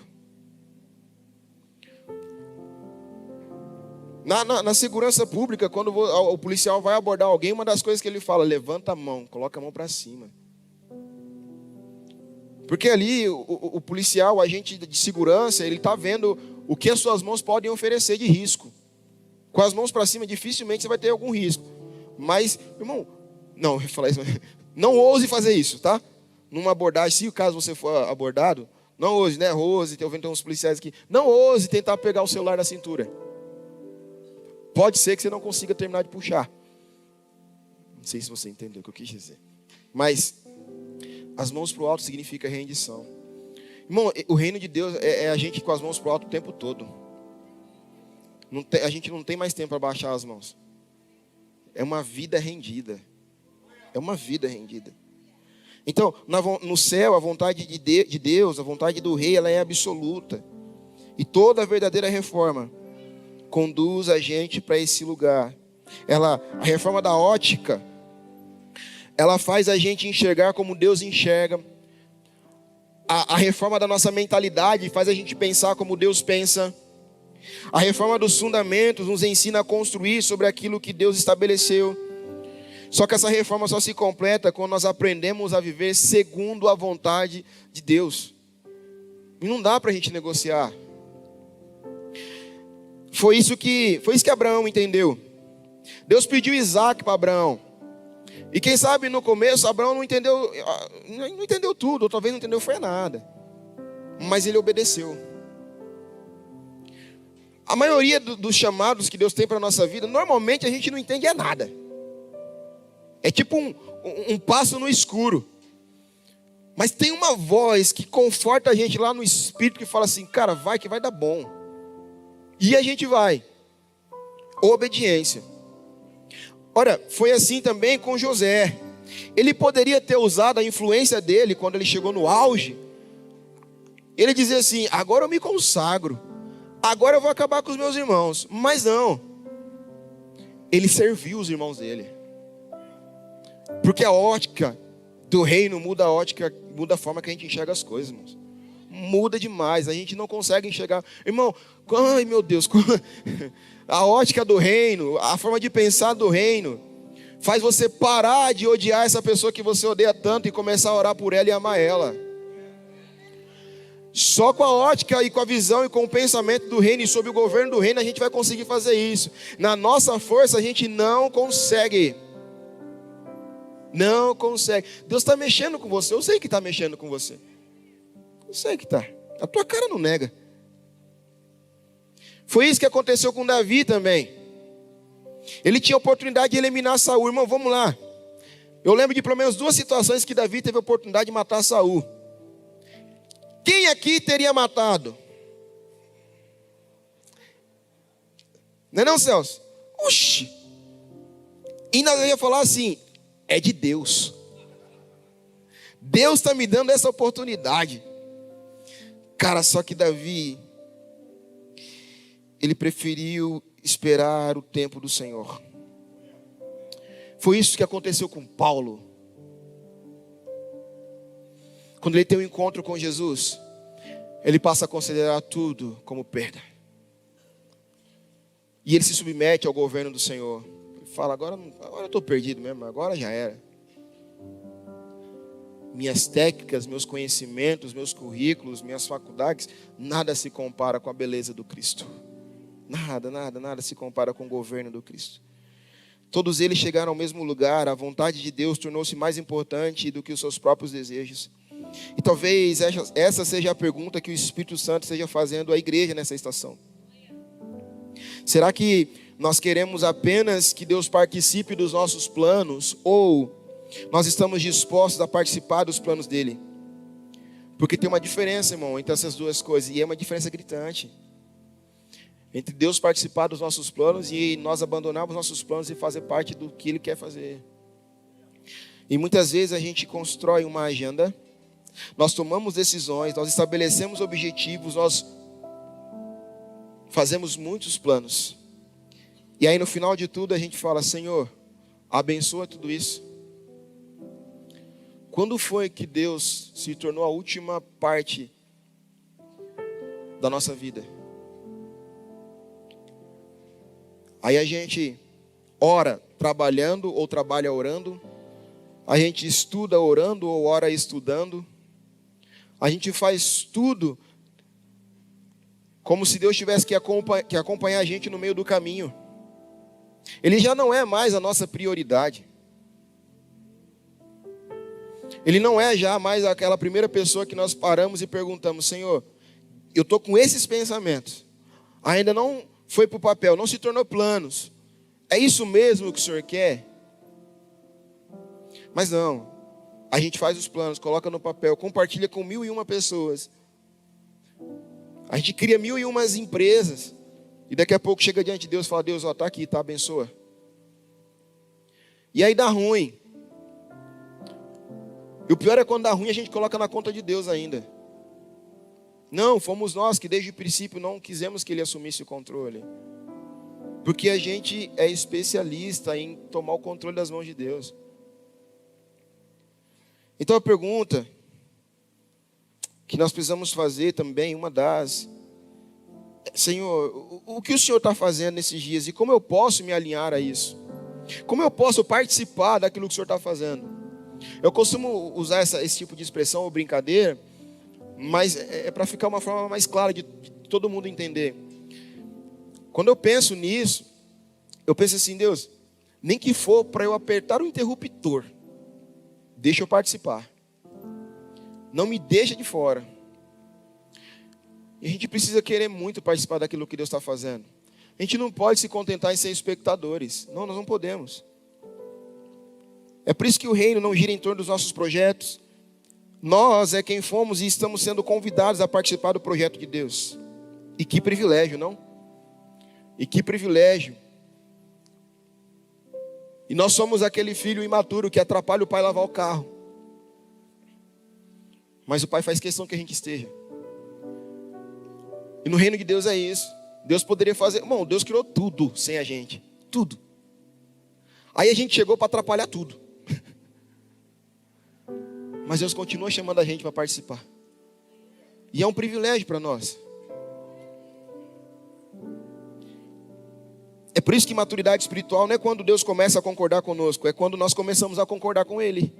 Na segurança pública, quando o policial vai abordar alguém, uma das coisas que ele fala, levanta a mão, coloca a mão para cima. Porque ali, o policial, o agente de segurança, ele está vendo o que as suas mãos podem oferecer de risco. Com as mãos para cima, dificilmente você vai ter algum risco. Mas, irmão, não, eu falar isso, não ouse fazer isso, tá? Numa abordagem, se o caso você for abordado, não ouse, né? Ouse, tem uns policiais aqui. Não ouse tentar pegar o celular da cintura. Pode ser que você não consiga terminar de puxar. Não sei se você entendeu o que eu quis dizer. Mas as mãos para o alto significa rendição. Irmão, o reino de Deus é a gente com as mãos para o alto o tempo todo. A gente não tem mais tempo para baixar as mãos. É uma vida rendida. É uma vida rendida. Então, no céu, a vontade de Deus, a vontade do rei, ela é absoluta. E toda a verdadeira reforma conduz a gente para esse lugar. A reforma da ótica, ela faz a gente enxergar como Deus enxerga. A reforma da nossa mentalidade faz a gente pensar como Deus pensa. A reforma dos fundamentos nos ensina a construir sobre aquilo que Deus estabeleceu. Só que essa reforma só se completa quando nós aprendemos a viver segundo a vontade de Deus. E não dá para a gente negociar. Foi isso que Abraão entendeu. Deus pediu Isaac para Abraão. E quem sabe no começo Abraão não entendeu tudo, ou talvez não entendeu foi nada. Mas ele obedeceu. A maioria dos chamados que Deus tem para a nossa vida, normalmente a gente não entende nada. É tipo um passo no escuro. Mas tem uma voz que conforta a gente lá no espírito, que fala assim, cara, vai que vai dar bom. E a gente vai. Obediência. Ora, foi assim também com José. Ele poderia ter usado a influência dele quando ele chegou no auge. Ele dizia assim, agora eu me consagro. Agora eu vou acabar com os meus irmãos. Mas não. Ele serviu os irmãos dele. Porque a ótica do reino muda a ótica, muda a forma que a gente enxerga as coisas, irmãos. Muda demais, a gente não consegue enxergar. Irmão, ai meu Deus, a ótica do reino, a forma de pensar do reino, faz você parar de odiar essa pessoa que você odeia tanto e começar a orar por ela e amar ela. Só com a ótica e com a visão e com o pensamento do reino e sob o governo do reino a gente vai conseguir fazer isso. Na nossa força a gente não consegue. Não consegue. Deus está mexendo com você, eu sei que está mexendo com você. Eu sei que está. A tua cara não nega. Foi isso que aconteceu com Davi também. Ele tinha a oportunidade de eliminar Saul. Irmão, vamos lá. Eu lembro de pelo menos 2 situações que Davi teve a oportunidade de matar Saul. Quem aqui teria matado? Não é não, Celso? Oxi. E nós ia falar assim, é de Deus. Deus está me dando essa oportunidade. Cara, só que Davi, ele preferiu esperar o tempo do Senhor. Foi isso que aconteceu com Paulo. Quando ele tem um encontro com Jesus, ele passa a considerar tudo como perda. E ele se submete ao governo do Senhor. Ele fala, agora eu estou perdido mesmo, agora já era. Minhas técnicas, meus conhecimentos, meus currículos, minhas faculdades, nada se compara com a beleza do Cristo. Nada se compara com o governo do Cristo. Todos eles chegaram ao mesmo lugar, a vontade de Deus tornou-se mais importante do que os seus próprios desejos. E talvez essa seja a pergunta que o Espírito Santo esteja fazendo à igreja nessa estação. Será que nós queremos apenas que Deus participe dos nossos planos, ou nós estamos dispostos a participar dos planos dele? Porque tem uma diferença, irmão, entre essas duas coisas, e é uma diferença gritante. Entre Deus participar dos nossos planos e nós abandonarmos nossos planos e fazer parte do que ele quer fazer. E muitas vezes a gente constrói uma agenda, nós tomamos decisões, nós estabelecemos objetivos, nós fazemos muitos planos. E aí no final de tudo a gente fala, Senhor, abençoa tudo isso. Quando foi que Deus se tornou a última parte da nossa vida? Aí a gente ora trabalhando ou trabalha orando. A gente estuda orando ou ora estudando. A gente faz tudo como se Deus tivesse que acompanhar a gente no meio do caminho. Ele já não é mais a nossa prioridade. Ele não é já mais aquela primeira pessoa que nós paramos e perguntamos, Senhor, eu estou com esses pensamentos. Ainda não foi para o papel, não se tornou planos. É isso mesmo que o Senhor quer? Mas não. A gente faz os planos, coloca no papel, compartilha com 1001 pessoas. A gente cria 1001 empresas. E daqui a pouco chega diante de Deus e fala, Deus, está aqui, tá, abençoa. E aí dá ruim. E o pior é quando dá ruim, a gente coloca na conta de Deus ainda. Não, fomos nós que desde o princípio não quisemos que ele assumisse o controle. Porque a gente é especialista em tomar o controle das mãos de Deus. Então a pergunta que nós precisamos fazer também, uma das, Senhor, o que o Senhor está fazendo nesses dias e como eu posso me alinhar a isso? Como eu posso participar daquilo que o Senhor está fazendo? Eu costumo usar esse tipo de expressão ou brincadeira, mas é para ficar uma forma mais clara de todo mundo entender. Quando eu penso nisso, eu penso assim, Deus, nem que for para eu apertar o interruptor, deixa eu participar. Não me deixa de fora. E a gente precisa querer muito participar daquilo que Deus está fazendo. A gente não pode se contentar em ser espectadores. Não, nós não podemos. É por isso que o reino não gira em torno dos nossos projetos. Nós é quem fomos e estamos sendo convidados a participar do projeto de Deus. E que privilégio, não? E que privilégio. E nós somos aquele filho imaturo que atrapalha o pai a lavar o carro. Mas o pai faz questão que a gente esteja. E no reino de Deus é isso. Deus poderia fazer... Irmão, Deus criou tudo sem a gente. Tudo. Aí a gente chegou para atrapalhar tudo. Mas Deus continua chamando a gente para participar. E é um privilégio para nós. É por isso que maturidade espiritual não é quando Deus começa a concordar conosco. É quando nós começamos a concordar com Ele.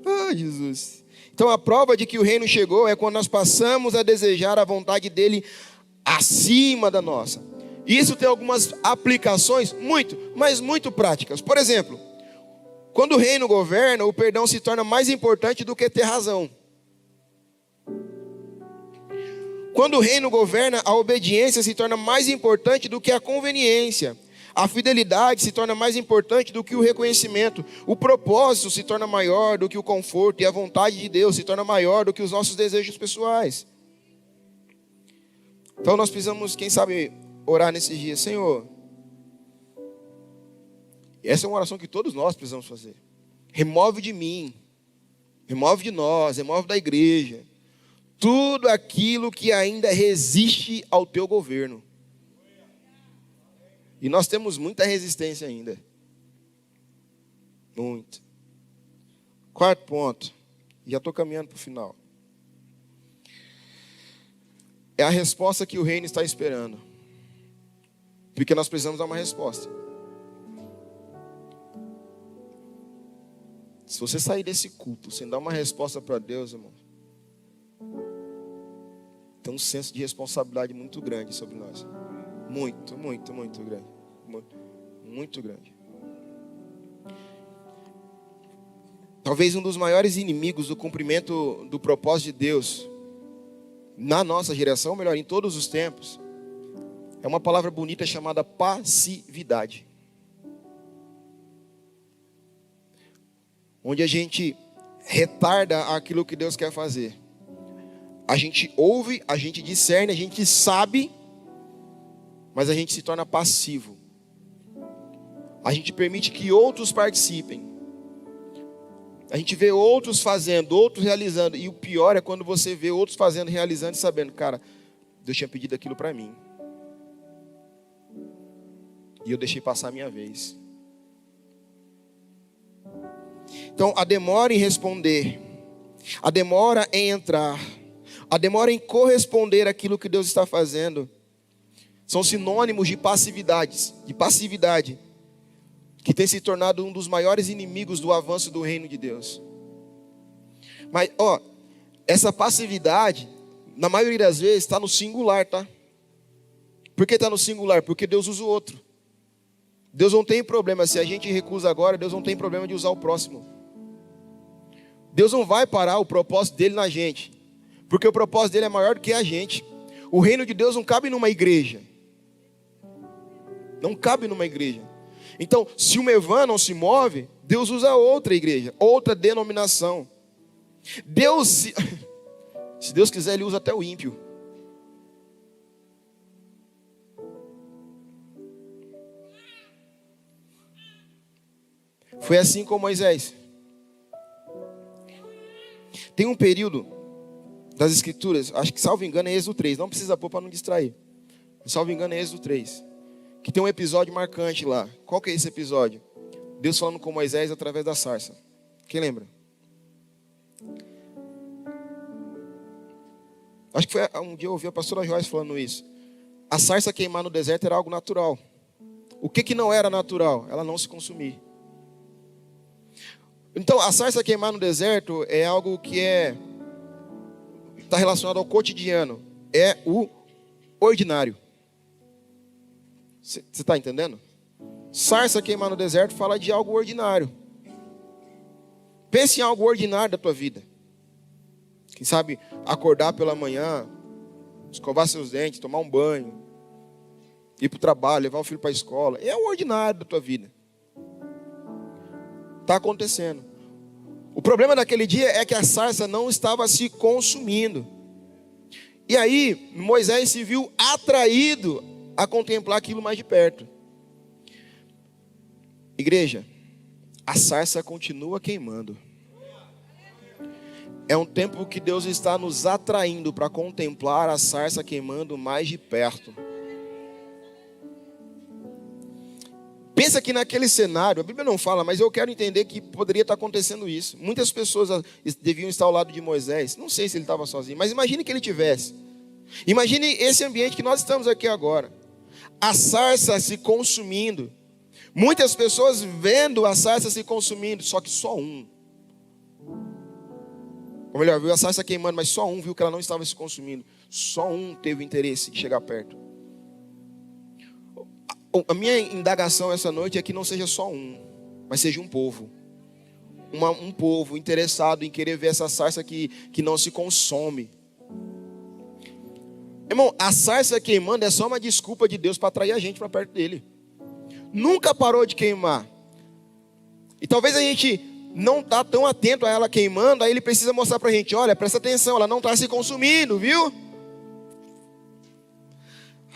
Ah, Jesus. Então a prova de que o reino chegou é quando nós passamos a desejar a vontade dEle acima da nossa. Isso tem algumas aplicações mas muito práticas. Por exemplo, quando o reino governa, o perdão se torna mais importante do que ter razão. Quando o reino governa, a obediência se torna mais importante do que a conveniência. A fidelidade se torna mais importante do que o reconhecimento. O propósito se torna maior do que o conforto. E a vontade de Deus se torna maior do que os nossos desejos pessoais. Então nós precisamos, quem sabe, orar nesses dias. Senhor, essa é uma oração que todos nós precisamos fazer. Remove de mim, remove de nós, remove da igreja tudo aquilo que ainda resiste ao teu governo. E nós temos muita resistência ainda. Muito. Quarto ponto. Já estou caminhando para o final. É a resposta que o reino está esperando. Porque nós precisamos dar uma resposta. Se você sair desse culto sem dar uma resposta para Deus, irmão, tem um senso de responsabilidade muito grande sobre nós. Muito grande. Muito grande. Talvez um dos maiores inimigos do cumprimento do propósito de Deus na nossa geração, melhor, em todos os tempos, é uma palavra bonita chamada passividade. Onde a gente retarda aquilo que Deus quer fazer. A gente ouve, a gente discerne, a gente sabe, mas a gente se torna passivo. A gente permite que outros participem. A gente vê outros fazendo, outros realizando. E o pior é quando você vê outros fazendo, realizando e sabendo, cara, Deus tinha pedido aquilo para mim. E eu deixei passar a minha vez. Então, a demora em responder, a demora em entrar, a demora em corresponder àquilo que Deus está fazendo, são sinônimos de passividade, que tem se tornado um dos maiores inimigos do avanço do reino de Deus. Mas, essa passividade, na maioria das vezes, está no singular, tá? Por que está no singular? Porque Deus usa o outro. Deus não tem problema, se a gente recusa agora, Deus não tem problema de usar o próximo. Deus não vai parar o propósito dele na gente, porque o propósito dele é maior do que a gente. O reino de Deus não cabe numa igreja. Não cabe numa igreja. Então, se o Mevan não se move, Deus usa outra igreja, outra denominação. Deus, se Deus quiser, Ele usa até o ímpio. Foi assim com Moisés. Tem um período das Escrituras, acho que, salvo engano, é Êxodo 3. Não precisa pôr para não distrair. Salvo engano, é Êxodo 3. Que tem um episódio marcante lá. Qual que é esse episódio? Deus falando com Moisés através da sarça. Quem lembra? Acho que foi um dia eu ouvi a pastora Joyce falando isso. A sarça queimar no deserto era algo natural. O que não era natural? Ela não se consumir. Então, a sarça queimar no deserto é algo que está relacionado ao cotidiano. É o ordinário. Você está entendendo? Sarça queimar no deserto fala de algo ordinário. Pense em algo ordinário da tua vida. Quem sabe acordar pela manhã, escovar seus dentes, tomar um banho, ir para o trabalho, levar o filho para a escola. É o ordinário da tua vida. Está acontecendo. O problema daquele dia é que a sarça não estava se consumindo. E aí, Moisés se viu atraído a contemplar aquilo mais de perto. Igreja, a sarça continua queimando. É um tempo que Deus está nos atraindo para contemplar a sarça queimando mais de perto. Pensa que naquele cenário, a Bíblia não fala, mas eu quero entender que poderia estar acontecendo isso. Muitas pessoas deviam estar ao lado de Moisés. Não sei se ele estava sozinho, mas imagine que ele tivesse. Imagine esse ambiente que nós estamos aqui agora. A sarça se consumindo. Muitas pessoas vendo a sarça se consumindo, só que só um. Ou melhor, viu a sarça queimando, mas só um viu que ela não estava se consumindo. Só um teve o interesse de chegar perto. A minha indagação essa noite é que não seja só um, mas seja um povo. Um povo interessado em querer ver essa sarça que não se consome. Irmão, a sarça queimando é só uma desculpa de Deus para atrair a gente para perto dele. Nunca parou de queimar. E talvez a gente não está tão atento a ela queimando, aí ele precisa mostrar para a gente, olha, presta atenção, ela não está se consumindo, viu?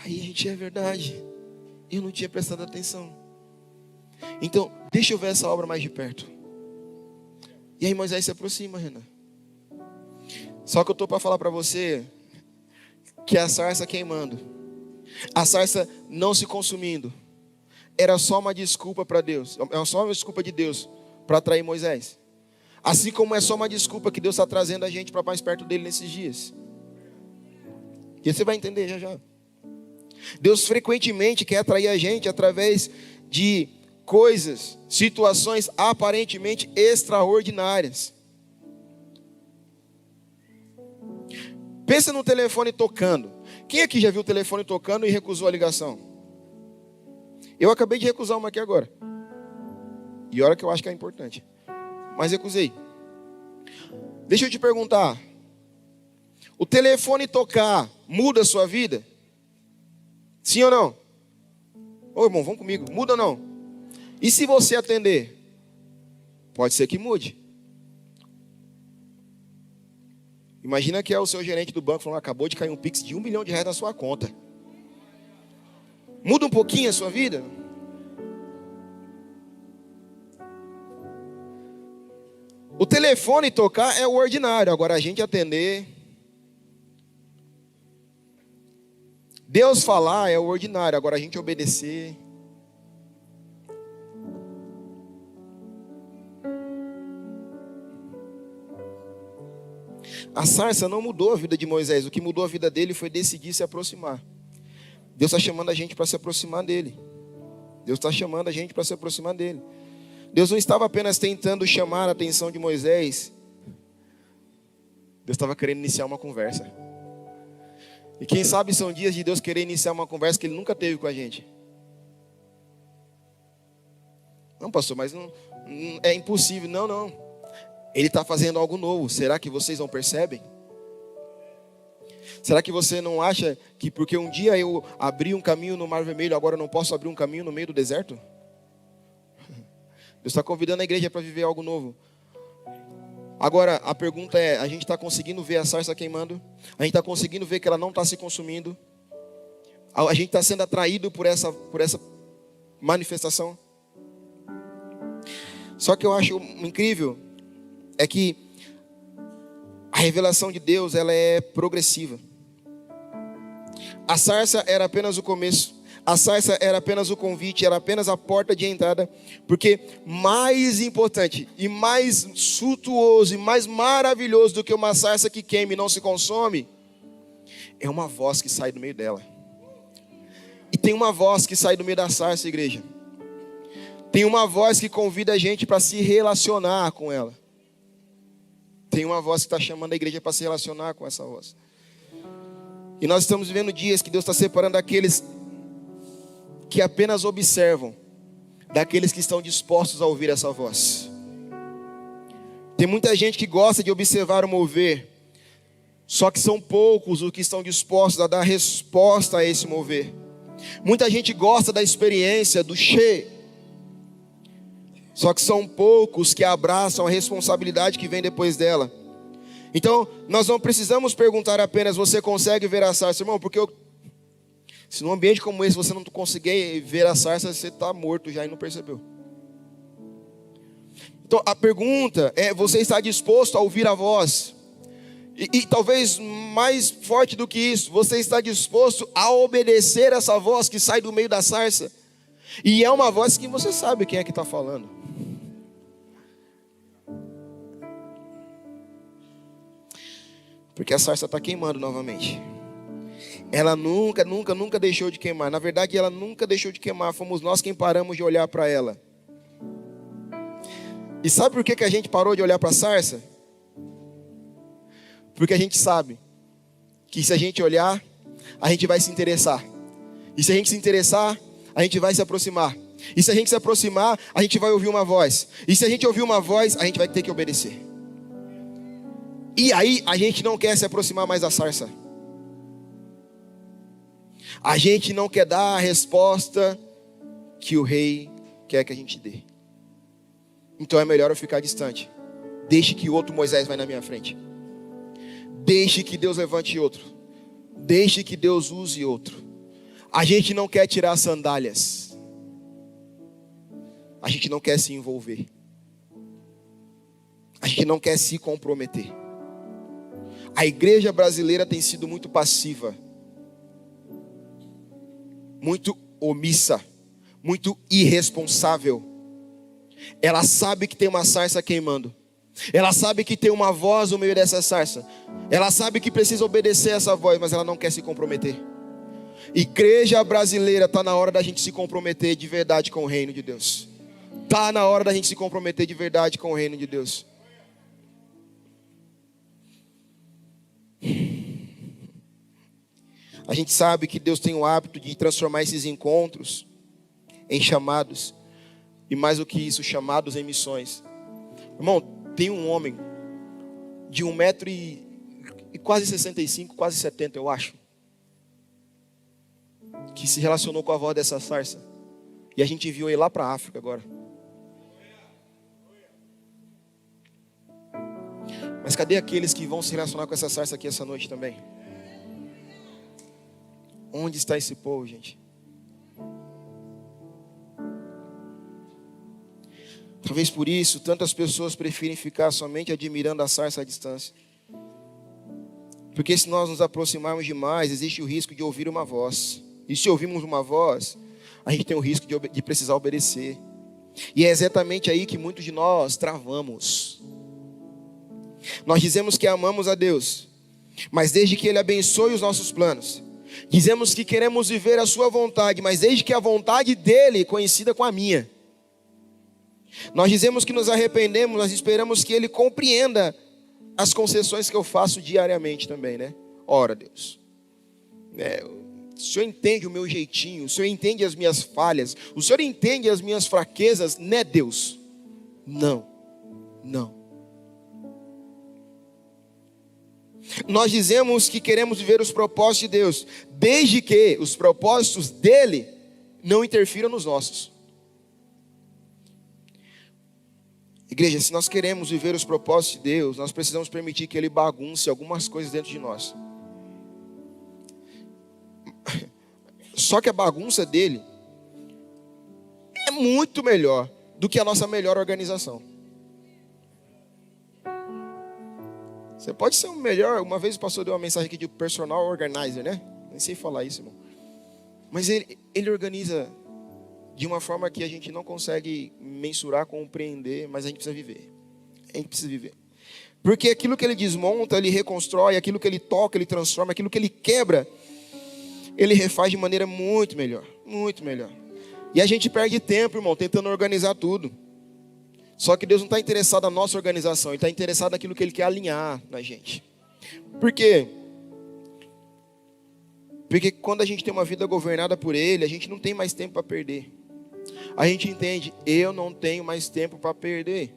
Aí a gente, é verdade, eu não tinha prestado atenção. Então, deixa eu ver essa obra mais de perto. E aí Moisés se aproxima, Renan. Só que eu estou para falar para você que a sarça queimando, a sarça não se consumindo, era só uma desculpa para Deus, é só uma desculpa de Deus para atrair Moisés. Assim como é só uma desculpa que Deus está trazendo a gente para mais perto dele nesses dias. E você vai entender já já. Deus frequentemente quer atrair a gente através de coisas, situações aparentemente extraordinárias. Pensa no telefone tocando. Quem aqui já viu o telefone tocando e recusou a ligação? Eu acabei de recusar uma aqui agora. E olha que eu acho que é importante. Mas recusei. Deixa eu te perguntar. O telefone tocar muda a sua vida? Sim ou não? Ô irmão, vamos comigo. Muda ou não? E se você atender? Pode ser que mude. Imagina que é o seu gerente do banco falando, acabou de cair um Pix de R$1 milhão na sua conta. Muda um pouquinho a sua vida? O telefone tocar é o ordinário, agora a gente atender. Deus falar é o ordinário, agora a gente obedecer. A sarça não mudou a vida de Moisés, o que mudou a vida dele foi decidir se aproximar. Deus está chamando a gente para se aproximar dele. Deus está chamando a gente para se aproximar dele. Deus não estava apenas tentando chamar a atenção de Moisés. Deus estava querendo iniciar uma conversa. E quem sabe são dias de Deus querer iniciar uma conversa que Ele nunca teve com a gente. Não, pastor, mas não é impossível. Não. Ele está fazendo algo novo. Será que vocês não percebem? Será que você não acha que porque um dia eu abri um caminho no Mar Vermelho, agora eu não posso abrir um caminho no meio do deserto? Deus está convidando a igreja para viver algo novo. Agora, a pergunta é, a gente está conseguindo ver a sarça queimando? A gente está conseguindo ver que ela não está se consumindo? A gente está sendo atraído por essa manifestação? Só que eu acho incrível é que a revelação de Deus, ela é progressiva. A sarça era apenas o começo. A sarça era apenas o convite, era apenas a porta de entrada. Porque mais importante, e mais suntuoso, e mais maravilhoso do que uma sarça que queima e não se consome, é uma voz que sai do meio dela. E tem uma voz que sai do meio da sarça, igreja. Tem uma voz que convida a gente para se relacionar com ela. Tem uma voz que está chamando a igreja para se relacionar com essa voz. E nós estamos vivendo dias que Deus está separando aqueles que apenas observam, daqueles que estão dispostos a ouvir essa voz. Tem muita gente que gosta de observar o mover, só que são poucos os que estão dispostos a dar resposta a esse mover. Muita gente gosta da experiência, do che, só que são poucos que abraçam a responsabilidade que vem depois dela. Então, nós não precisamos perguntar apenas: você consegue ver a sarça? Irmão, porque se num ambiente como esse você não conseguir ver a sarça, você está morto já e não percebeu. Então, a pergunta é: você está disposto a ouvir a voz? E talvez mais forte do que isso, você está disposto a obedecer essa voz que sai do meio da sarça? E é uma voz que você sabe quem é que está falando. Porque a sarça está queimando novamente. Ela nunca deixou de queimar. Na verdade, ela nunca deixou de queimar. Fomos nós quem paramos de olhar para ela. E sabe por que a gente parou de olhar para a sarça? Porque a gente sabe que se a gente olhar, a gente vai se interessar. E se a gente se interessar, a gente vai se aproximar. E se a gente se aproximar, a gente vai ouvir uma voz. E se a gente ouvir uma voz, a gente vai ter que obedecer. E aí a gente não quer se aproximar mais da sarça. A gente não quer dar a resposta que o rei quer que a gente dê. Então é melhor eu ficar distante. Deixe que outro Moisés vai na minha frente. Deixe que Deus levante outro. Deixe que Deus use outro. A gente não quer tirar as sandálias. A gente não quer se envolver. A gente não quer se comprometer. A igreja brasileira tem sido muito passiva, muito omissa, muito irresponsável. Ela sabe que tem uma sarça queimando. Ela sabe que tem uma voz no meio dessa sarça. Ela sabe que precisa obedecer essa voz, mas ela não quer se comprometer. Igreja brasileira, está na hora da gente se comprometer de verdade com o reino de Deus. Está na hora da gente se comprometer de verdade com o reino de Deus. A gente sabe que Deus tem o hábito de transformar esses encontros em chamados. E mais do que isso, chamados em missões. Irmão, tem um homem de 1,65 m, quase 70, eu acho, que se relacionou com a voz dessa sarça. E a gente enviou ele lá para a África agora. Mas cadê aqueles que vão se relacionar com essa sarça aqui essa noite também? Onde está esse povo, gente? Talvez por isso tantas pessoas preferem ficar somente admirando a sarça à distância. Porque se nós nos aproximarmos demais, existe o risco de ouvir uma voz. E se ouvirmos uma voz, a gente tem o risco de precisar obedecer. E é exatamente aí que muitos de nós travamos. Nós dizemos que amamos a Deus, mas desde que Ele abençoe os nossos planos. Dizemos que queremos viver a sua vontade, mas desde que a vontade dEle coincida com a minha. Nós dizemos que nos arrependemos, nós esperamos que Ele compreenda as concessões que eu faço diariamente também, né? Ora, Deus, o Senhor entende o meu jeitinho, o Senhor entende as minhas falhas, o Senhor entende as minhas fraquezas, né, Deus? Não. Nós dizemos que queremos viver os propósitos de Deus, desde que os propósitos dEle não interfiram nos nossos. Igreja, se nós queremos viver os propósitos de Deus, nós precisamos permitir que Ele bagunce algumas coisas dentro de nós. Só que a bagunça dele é muito melhor do que a nossa melhor organização. Você pode ser o melhor. Uma vez o pastor deu uma mensagem aqui de personal organizer, né? Nem sei falar isso, irmão. Mas ele organiza de uma forma que a gente não consegue mensurar, compreender, mas a gente precisa viver. A gente precisa viver. Porque aquilo que ele desmonta, ele reconstrói, aquilo que ele toca, ele transforma, aquilo que ele quebra, ele refaz de maneira muito melhor, muito melhor. E a gente perde tempo, irmão, tentando organizar tudo. Só que Deus não está interessado na nossa organização, Ele está interessado naquilo que Ele quer alinhar na gente. Por quê? Porque quando a gente tem uma vida governada por Ele, a gente não tem mais tempo para perder. A gente entende, eu não tenho mais tempo para perder.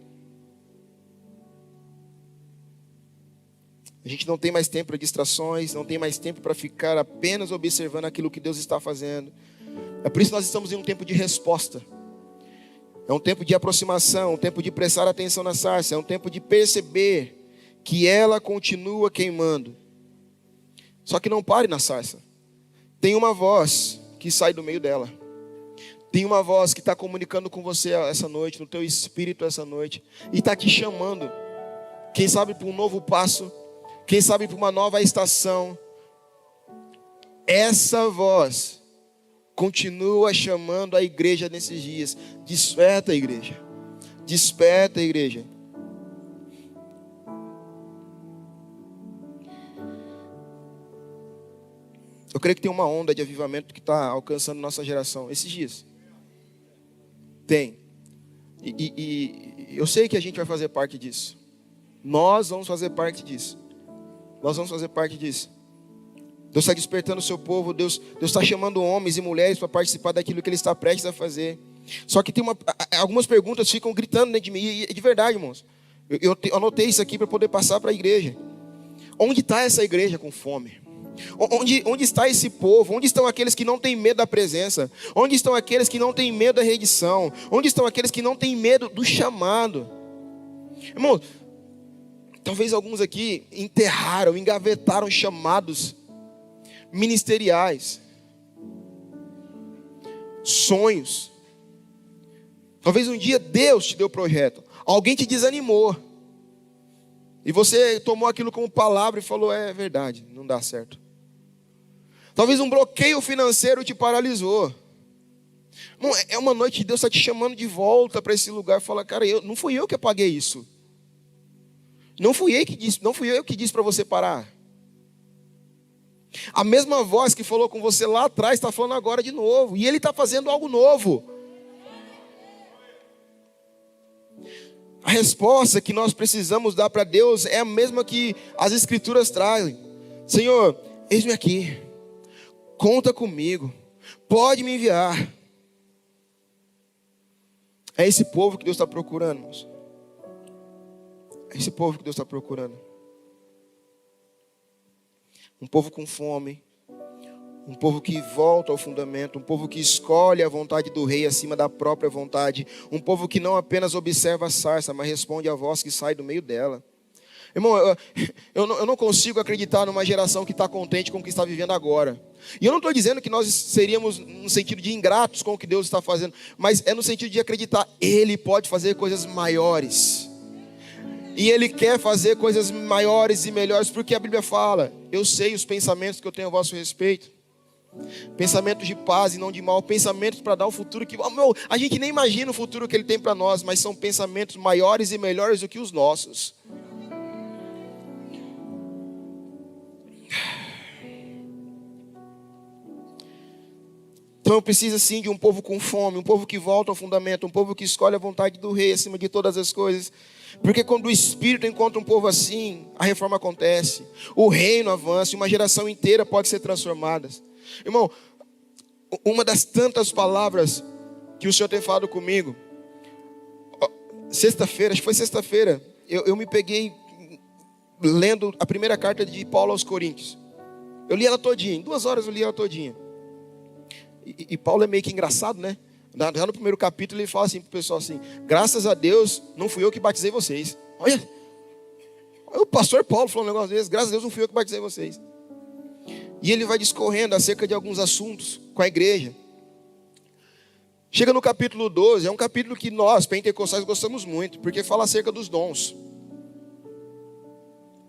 A gente não tem mais tempo para distrações, não tem mais tempo para ficar apenas observando aquilo que Deus está fazendo. É por isso que nós estamos em um tempo de resposta. É um tempo de aproximação, um tempo de prestar atenção na sarça, é um tempo de perceber que ela continua queimando. Só que não pare na sarça. Tem uma voz que sai do meio dela. Tem uma voz que está comunicando com você essa noite, no teu espírito essa noite, e está te chamando. Quem sabe para um novo passo, quem sabe para uma nova estação. Essa voz continua chamando a igreja nesses dias. Desperta, igreja. Desperta, igreja. Eu creio que tem uma onda de avivamento que está alcançando nossa geração esses dias. Tem. E eu sei que a gente vai fazer parte disso. Nós vamos fazer parte disso. Nós vamos fazer parte disso. Deus está despertando o seu povo. Deus está chamando homens e mulheres para participar daquilo que Ele está prestes a fazer. Só que tem algumas perguntas ficam gritando dentro de mim. E de verdade, irmãos. Eu anotei isso aqui para poder passar para a igreja. Onde está essa igreja com fome? Onde está esse povo? Onde estão aqueles que não têm medo da presença? Onde estão aqueles que não têm medo da redição? Onde estão aqueles que não têm medo do chamado? Irmão, talvez alguns aqui enterraram, engavetaram chamados ministeriais, sonhos. Talvez um dia Deus te deu projeto, alguém te desanimou, e você tomou aquilo como palavra e falou, é verdade, não dá certo. Talvez um bloqueio financeiro te paralisou. É uma noite que Deus está te chamando de volta para esse lugar. Fala, cara, não fui eu que apaguei isso. Não fui eu que disse para você parar. A mesma voz que falou com você lá atrás está falando agora de novo. E Ele está fazendo algo novo. A resposta que nós precisamos dar para Deus é a mesma que as Escrituras trazem. Senhor, eis-me aqui. Conta comigo. Pode me enviar. É esse povo que Deus está procurando, irmãos. É esse povo que Deus está procurando. Um povo com fome. Um povo que volta ao fundamento. Um povo que escolhe a vontade do rei acima da própria vontade. Um povo que não apenas observa a sarça, mas responde à voz que sai do meio dela. Irmão, eu não consigo acreditar numa geração que está contente com o que está vivendo agora. E eu não estou dizendo que nós seríamos no sentido de ingratos com o que Deus está fazendo. Mas é no sentido de acreditar, Ele pode fazer coisas maiores. E Ele quer fazer coisas maiores e melhores, porque a Bíblia fala, eu sei os pensamentos que eu tenho a vosso respeito. Pensamentos de paz e não de mal, pensamentos para dar um futuro que, a gente nem imagina o futuro que Ele tem para nós, mas são pensamentos maiores e melhores do que os nossos. Então precisa sim de um povo com fome, um povo que volta ao fundamento, um povo que escolhe a vontade do rei acima de todas as coisas. Porque quando o Espírito encontra um povo assim, a reforma acontece, o reino avança, e uma geração inteira pode ser transformada. Irmão, uma das tantas palavras que o Senhor tem falado comigo, sexta-feira, acho que foi sexta-feira, eu me peguei lendo a primeira carta de Paulo aos Coríntios. Eu li ela todinha, em 2 horas eu li ela todinha. E Paulo é meio que engraçado, né? Já no primeiro capítulo ele fala assim para o pessoal assim, graças a Deus não fui eu que batizei vocês. Olha o pastor Paulo falou um negócio desse, graças a Deus não fui eu que batizei vocês. E ele vai discorrendo acerca de alguns assuntos com a igreja. Chega no capítulo 12, é um capítulo que nós, pentecostais, gostamos muito, porque fala acerca dos dons.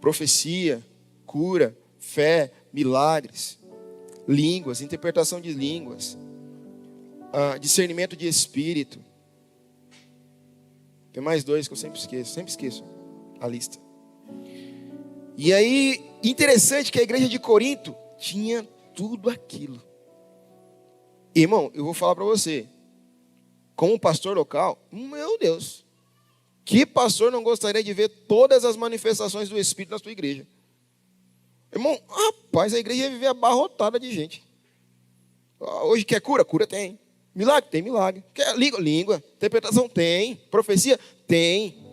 Profecia, cura, fé, milagres, línguas, interpretação de línguas, discernimento de espírito. Tem mais 2 que eu sempre esqueço a lista. E aí, interessante que a igreja de Corinto tinha tudo aquilo. Irmão, eu vou falar para você, como pastor local, meu Deus, que pastor não gostaria de ver todas as manifestações do Espírito na sua igreja? Irmão, rapaz, a igreja ia viver abarrotada de gente. Hoje quer cura? Cura tem. Milagre? Tem milagre. Quer língua? Língua. Interpretação? Tem. Profecia? Tem.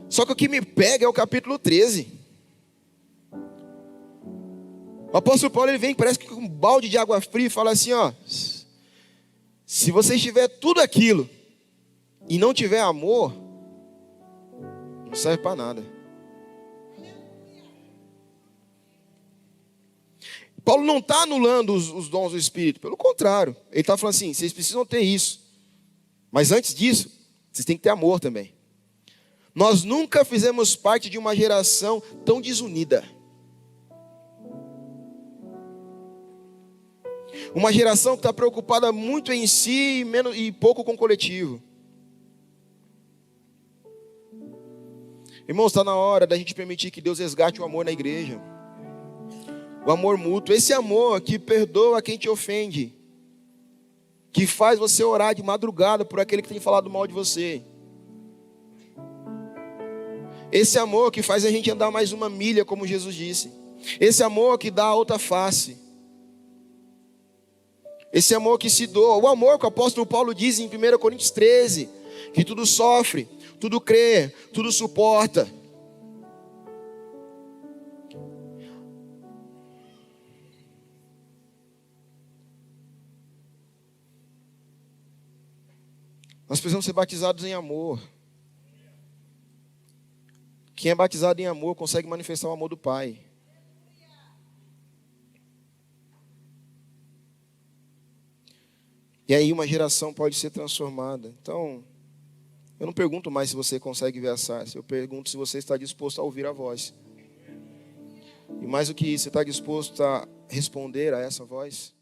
Só que o que me pega é o capítulo 13. O apóstolo Paulo, ele vem, parece que com um balde de água fria e fala assim, ó, se você tiver tudo aquilo e não tiver amor, não serve para nada. Paulo não está anulando os dons do Espírito, pelo contrário, ele está falando assim, vocês precisam ter isso, mas antes disso, vocês têm que ter amor também. Nós nunca fizemos parte de uma geração tão desunida. Uma geração que está preocupada muito em si e pouco com o coletivo. Irmãos, está na hora da gente permitir que Deus resgate o amor na igreja. O amor mútuo. Esse amor que perdoa quem te ofende. Que faz você orar de madrugada por aquele que tem falado mal de você. Esse amor que faz a gente andar mais uma milha, como Jesus disse. Esse amor que dá a outra face. Esse amor que se doa. O amor que o apóstolo Paulo diz em 1 Coríntios 13. Que tudo sofre, tudo crê, tudo suporta. Nós precisamos ser batizados em amor. Quem é batizado em amor consegue manifestar o amor do Pai. E aí uma geração pode ser transformada. Então, eu não pergunto mais se você consegue ver a sarça. Eu pergunto se você está disposto a ouvir a voz. E mais do que isso, você está disposto a responder a essa voz?